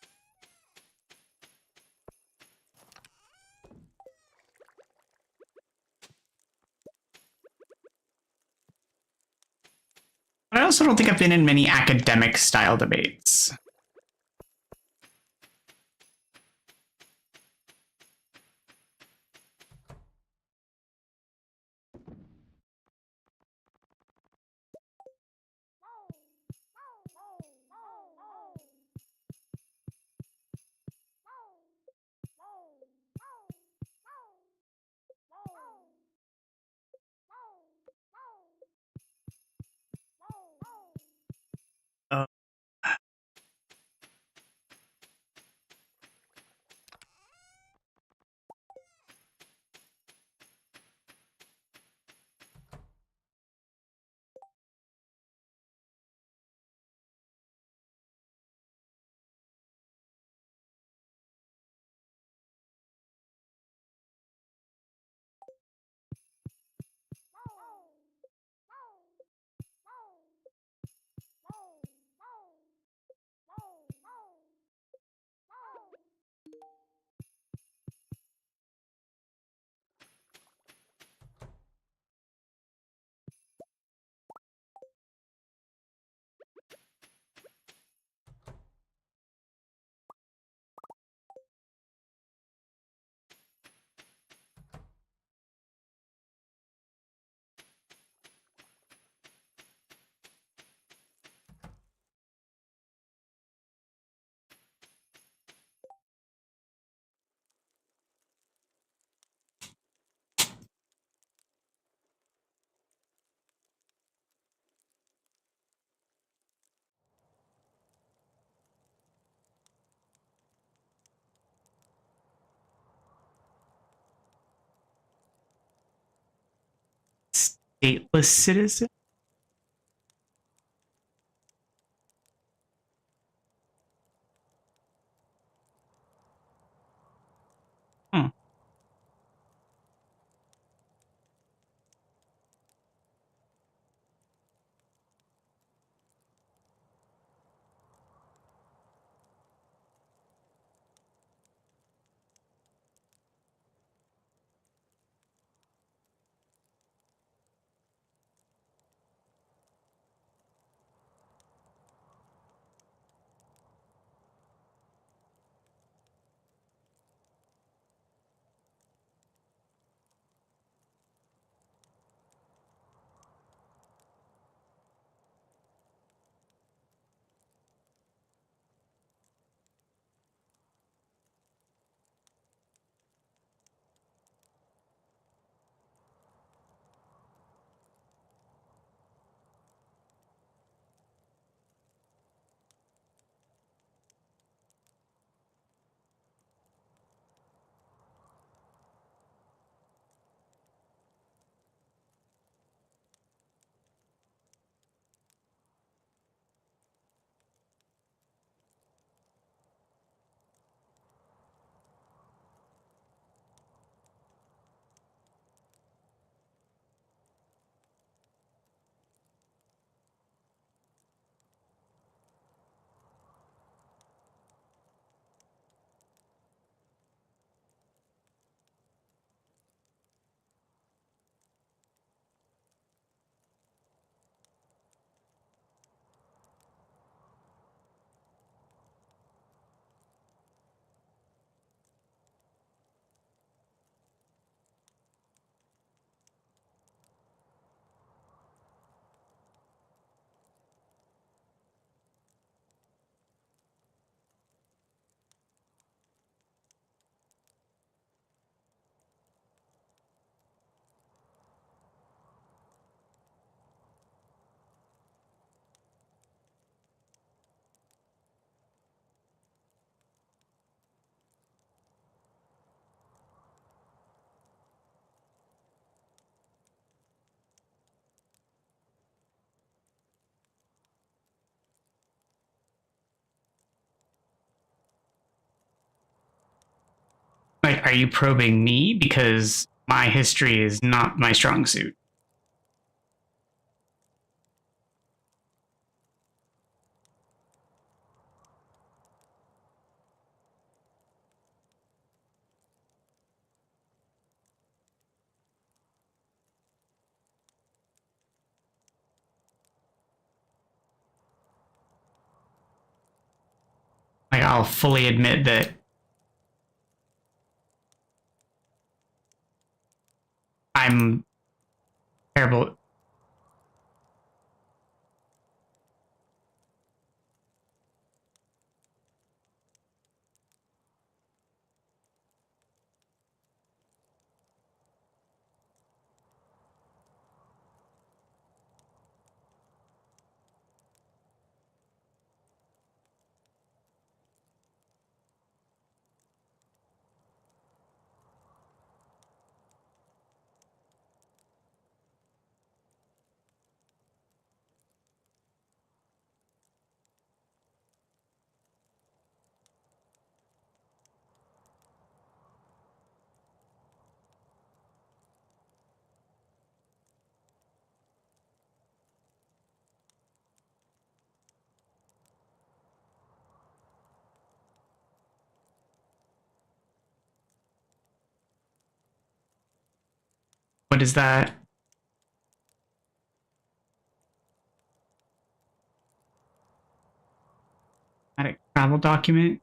But I also don't think I've been in many academic style debates. stateless citizen? Hmm. Like, are you probing me? Because my history is not my strong suit. Like, I'll fully admit that I'm terrible. What is that? A travel document?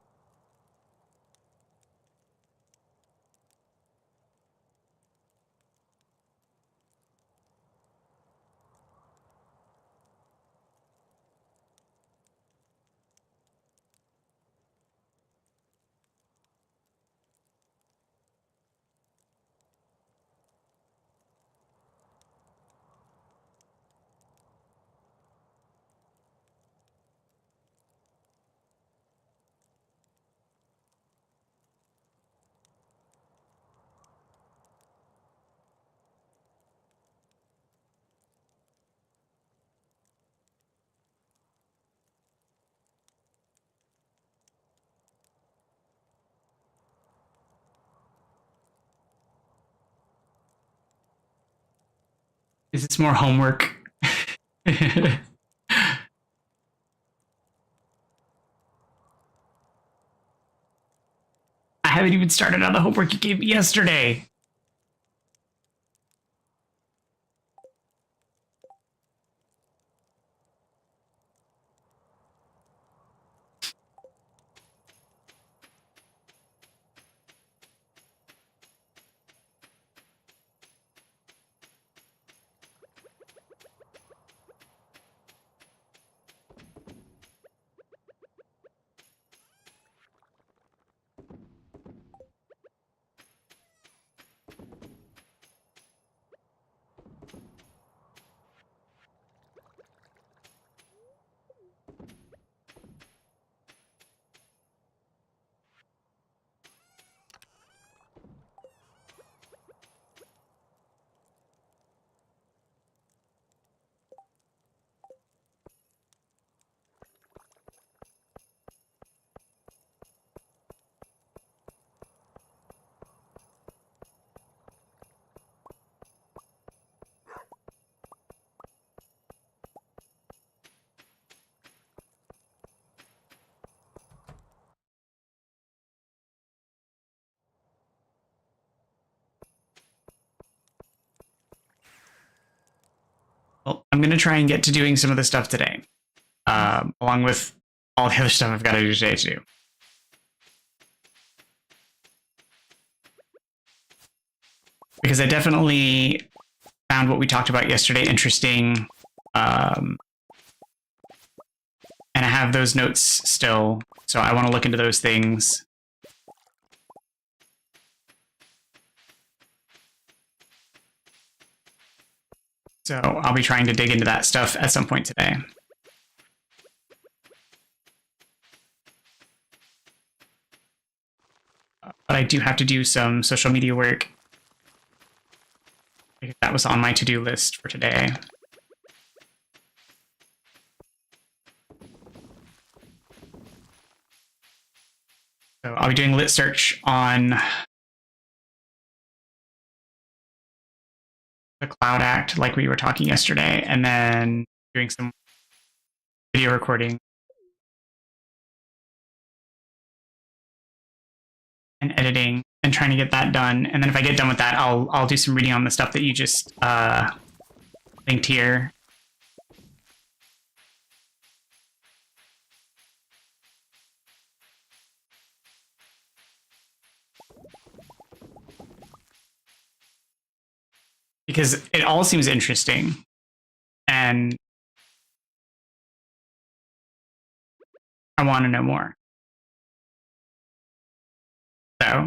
Is this more homework? I haven't even started on the homework you gave me yesterday. Well, I'm going to try and get to doing some of the stuff today, along with all the other stuff I've got to do today too. Because I definitely found what we talked about yesterday interesting, and I have those notes still, so I want to look into those things. So I'll be trying to dig into that stuff at some point today. But I do have to do some social media work. That was on my to-do list for today. So I'll be doing lit search on the Cloud Act, like we were talking yesterday, and then doing some video recording and editing and trying to get that done. And then if I get done with that, I'll do some reading on the stuff that you just linked here. Because it all seems interesting. And I want to know more. So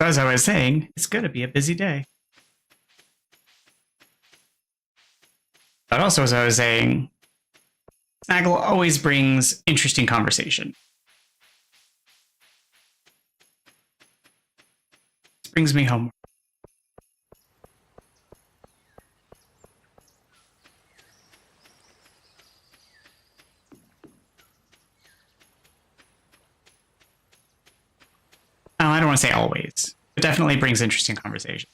as I was saying, it's going to be a busy day. But also, as I was saying, Snaggle always brings interesting conversation. This brings me home. Oh, I don't want to say always. It definitely brings interesting conversation.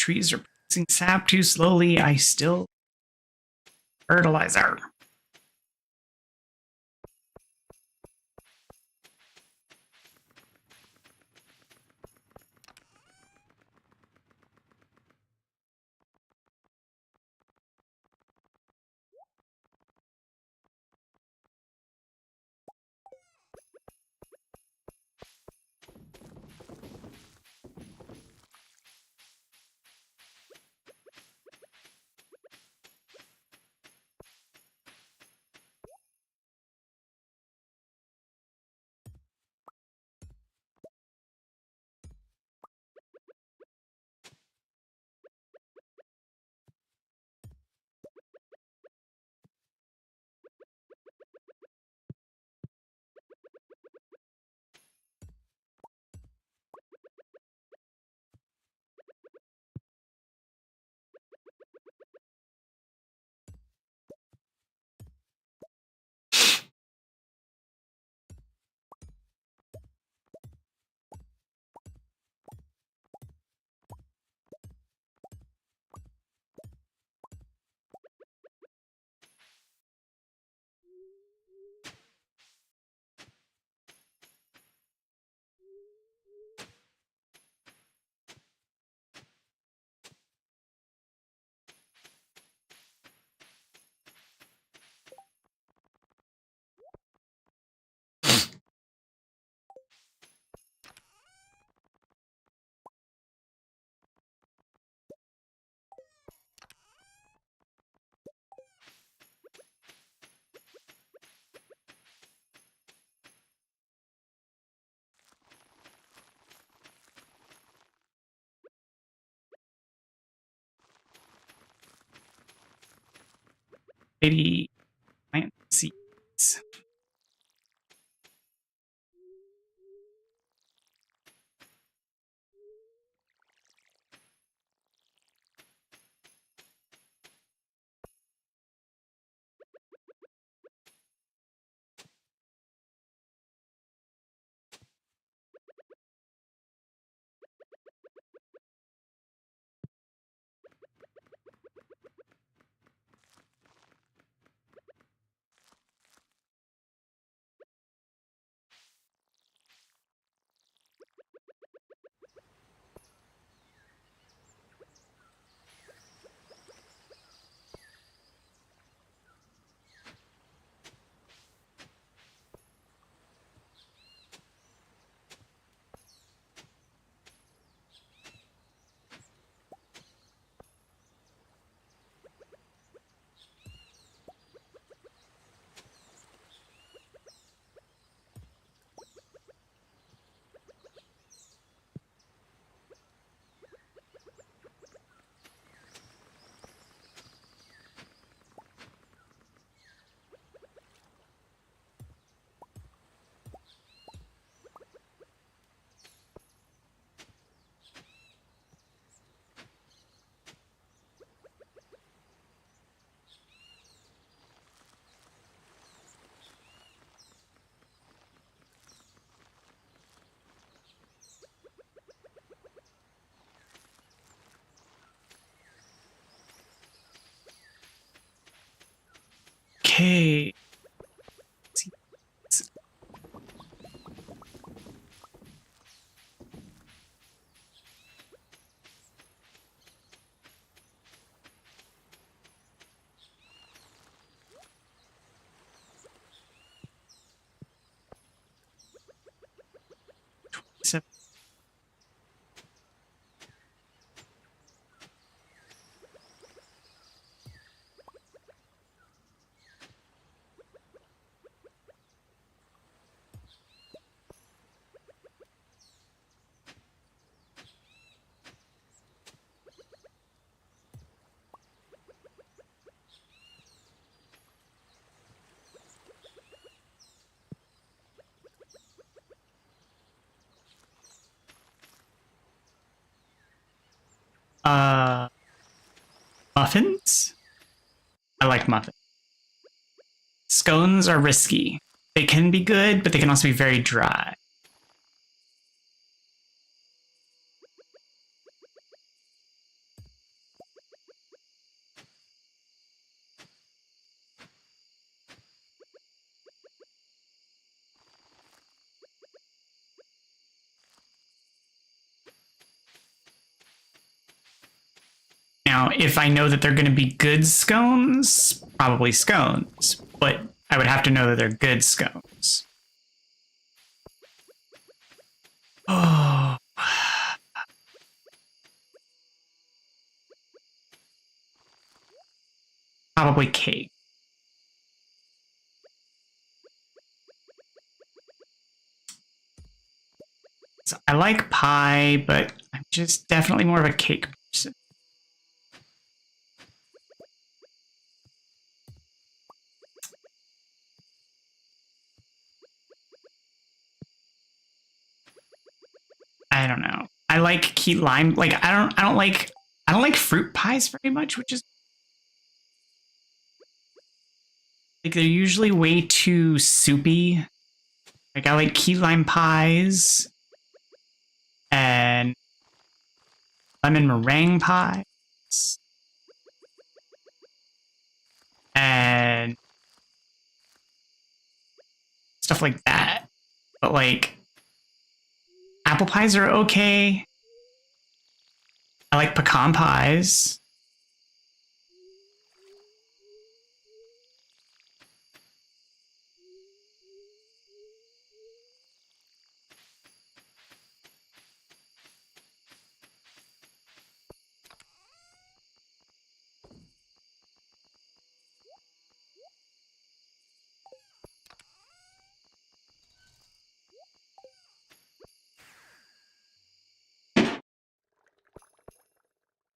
trees are producing sap too slowly. I still fertilizer. Maybe plant seeds. Okay. So, muffins? I like muffins. Scones are risky. They can be good, but they can also be very dry. Now, if I know that they're going to be good scones, probably scones, but I would have to know that they're good scones. Oh. Probably cake. So I like pie, but I'm just definitely more of a cake person. I don't know. I like key lime. Like I don't like fruit pies very much, which is like they're usually way too soupy. Like I like key lime pies and lemon meringue pies and stuff like that. But like apple pies are okay. I like pecan pies.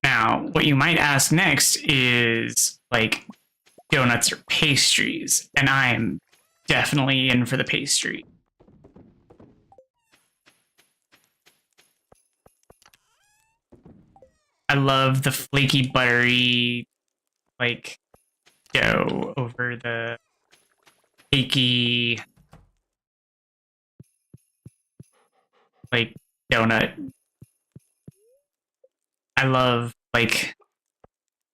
Now, what you might ask next is like donuts or pastries, and I am definitely in for the pastry. I love the flaky, buttery, like dough over the cakey, like donut. I love like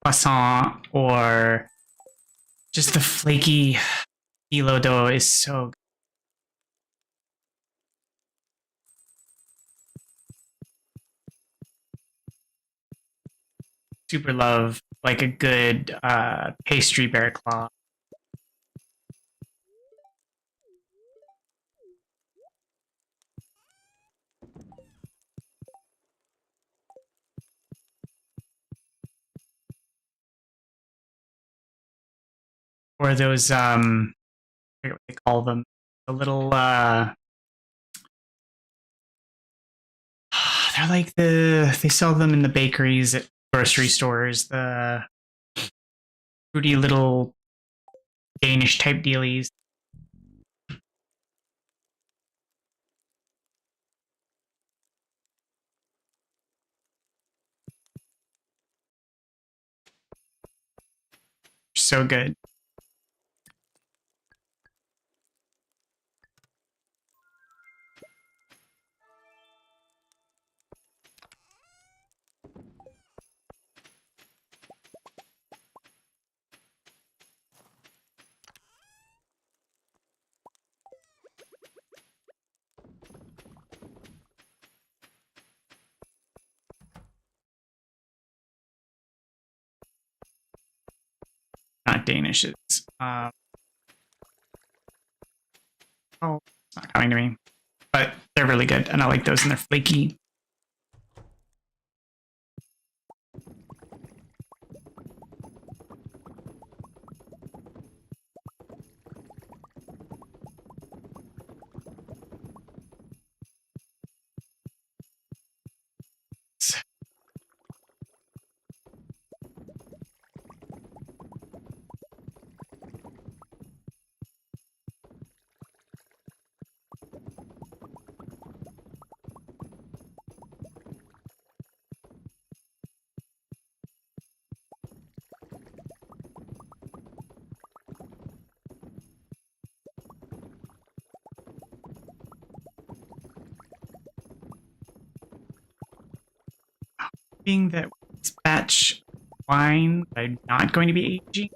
croissant or just the flaky phyllo dough is so good. Super love like a good pastry bear claw. Or those I forget what they call them. The little they're like they sell them in the bakeries at grocery stores, the fruity little Danish type dealies. So good. Not Danish. It's oh, it's not coming to me. But they're really good, and I like those, and they're flaky. Being that it's batch wine, I'm not going to be aging.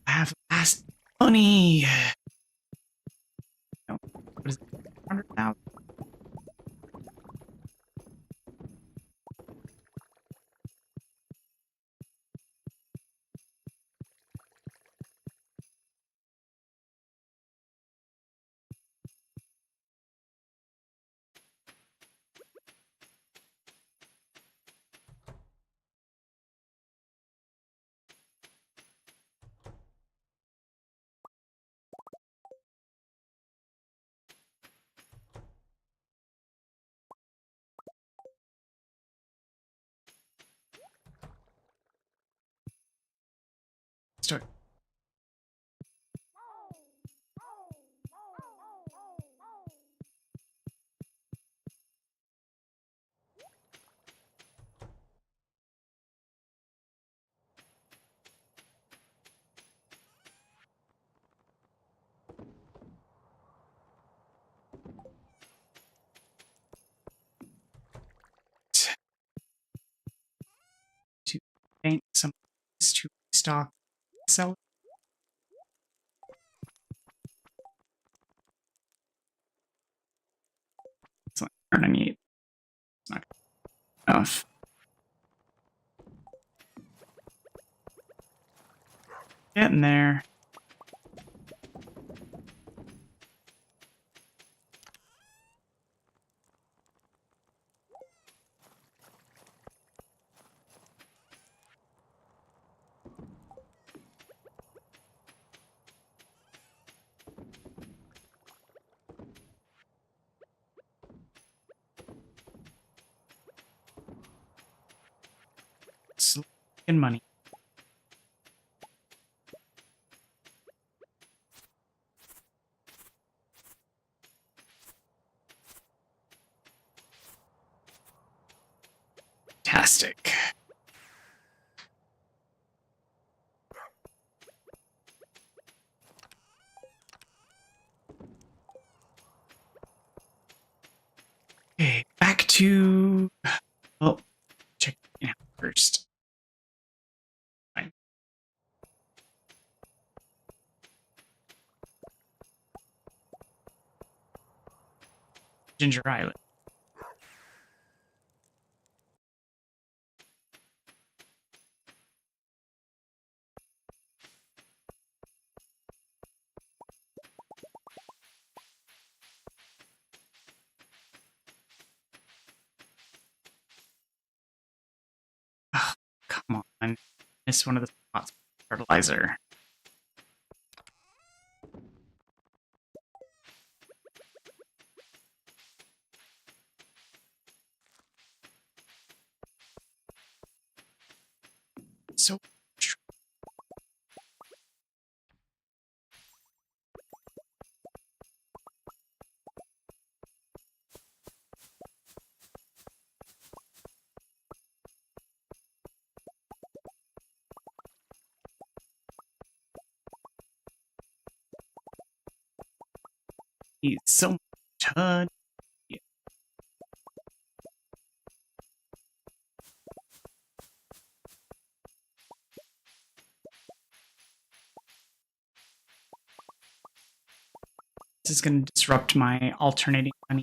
I have last money. No, what is it? 100,000. Start. To paint some to restock, sell. It's like 108. It's not good enough. Getting there. And money. Fantastic. Okay, back to. Well, check it out first. Fine. Ginger Island. Oh, come on. Missed one of the spots. Fertilizer. So. Need so much HUD. Yeah. This is going to disrupt my alternating money.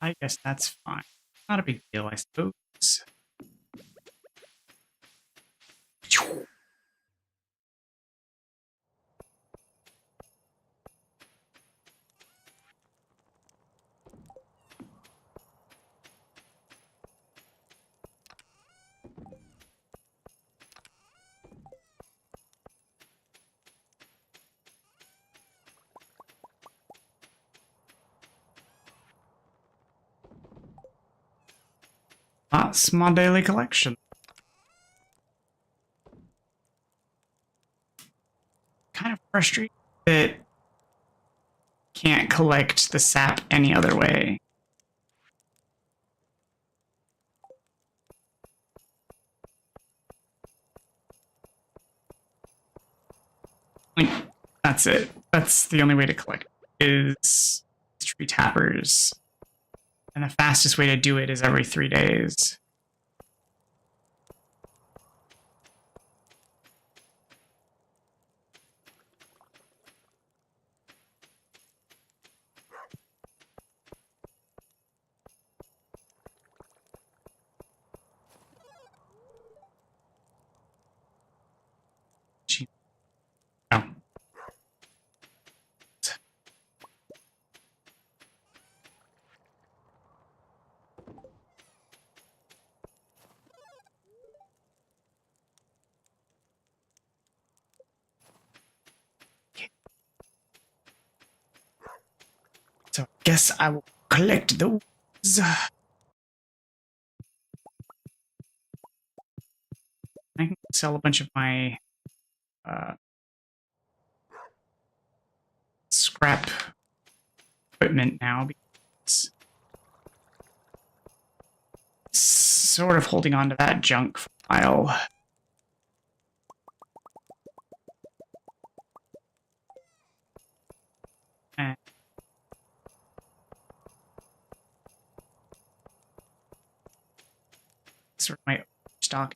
I guess that's fine. Not a big deal, I suppose. That's my daily collection. Kind of frustrating that can't collect the sap any other way. Like, that's it. That's the only way to collect is tree tappers. And the fastest way to do it is every 3 days. guess I will collect those. I can sell a bunch of my scrap equipment now because it's sort of holding on to that junk for a while. And sort of my stock.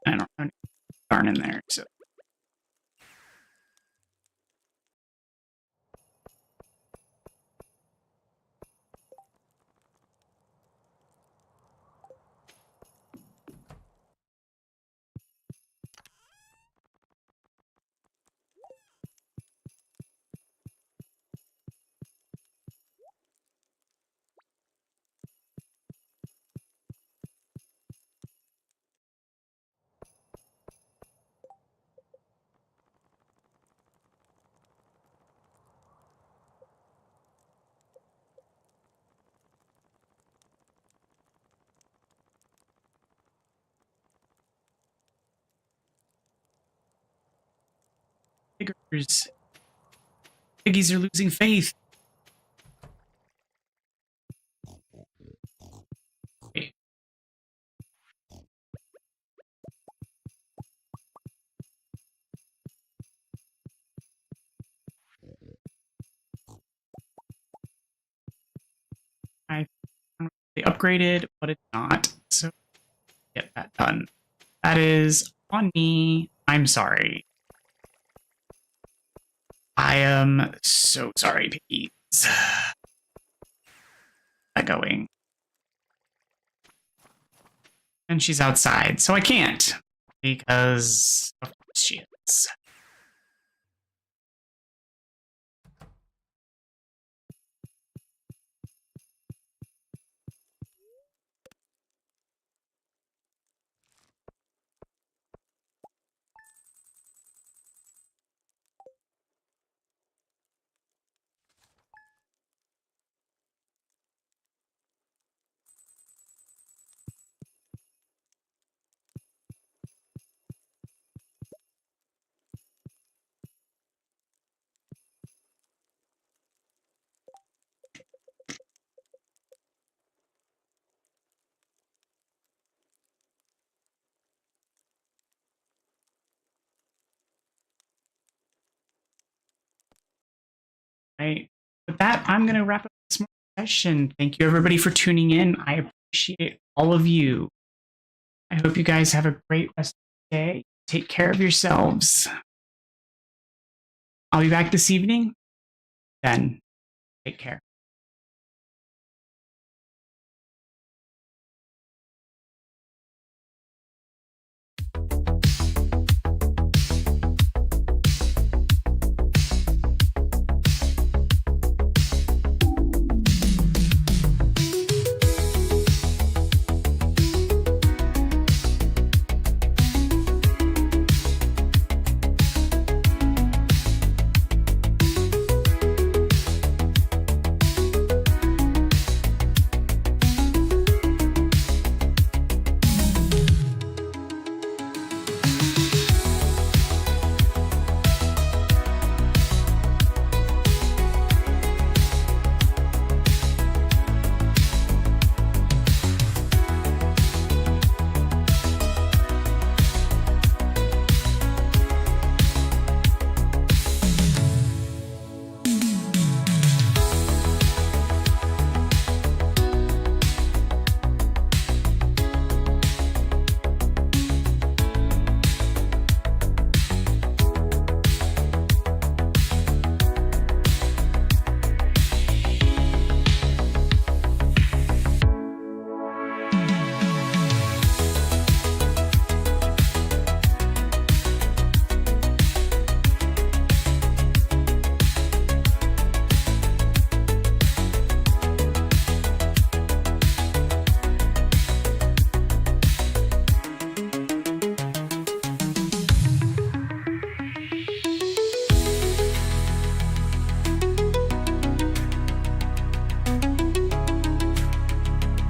I don't have any darn in there, so. Piggies are losing faith. Okay. They upgraded, but it's not. So get that done. That is on me. I'm sorry. I am so sorry, piggies. That going. And she's outside, so I can't. Because of course she is. Right. With that, I'm going to wrap up this session. Thank you, everybody, for tuning in. I appreciate all of you. I hope you guys have a great rest of the day. Take care of yourselves. I'll be back this evening. Then, take care.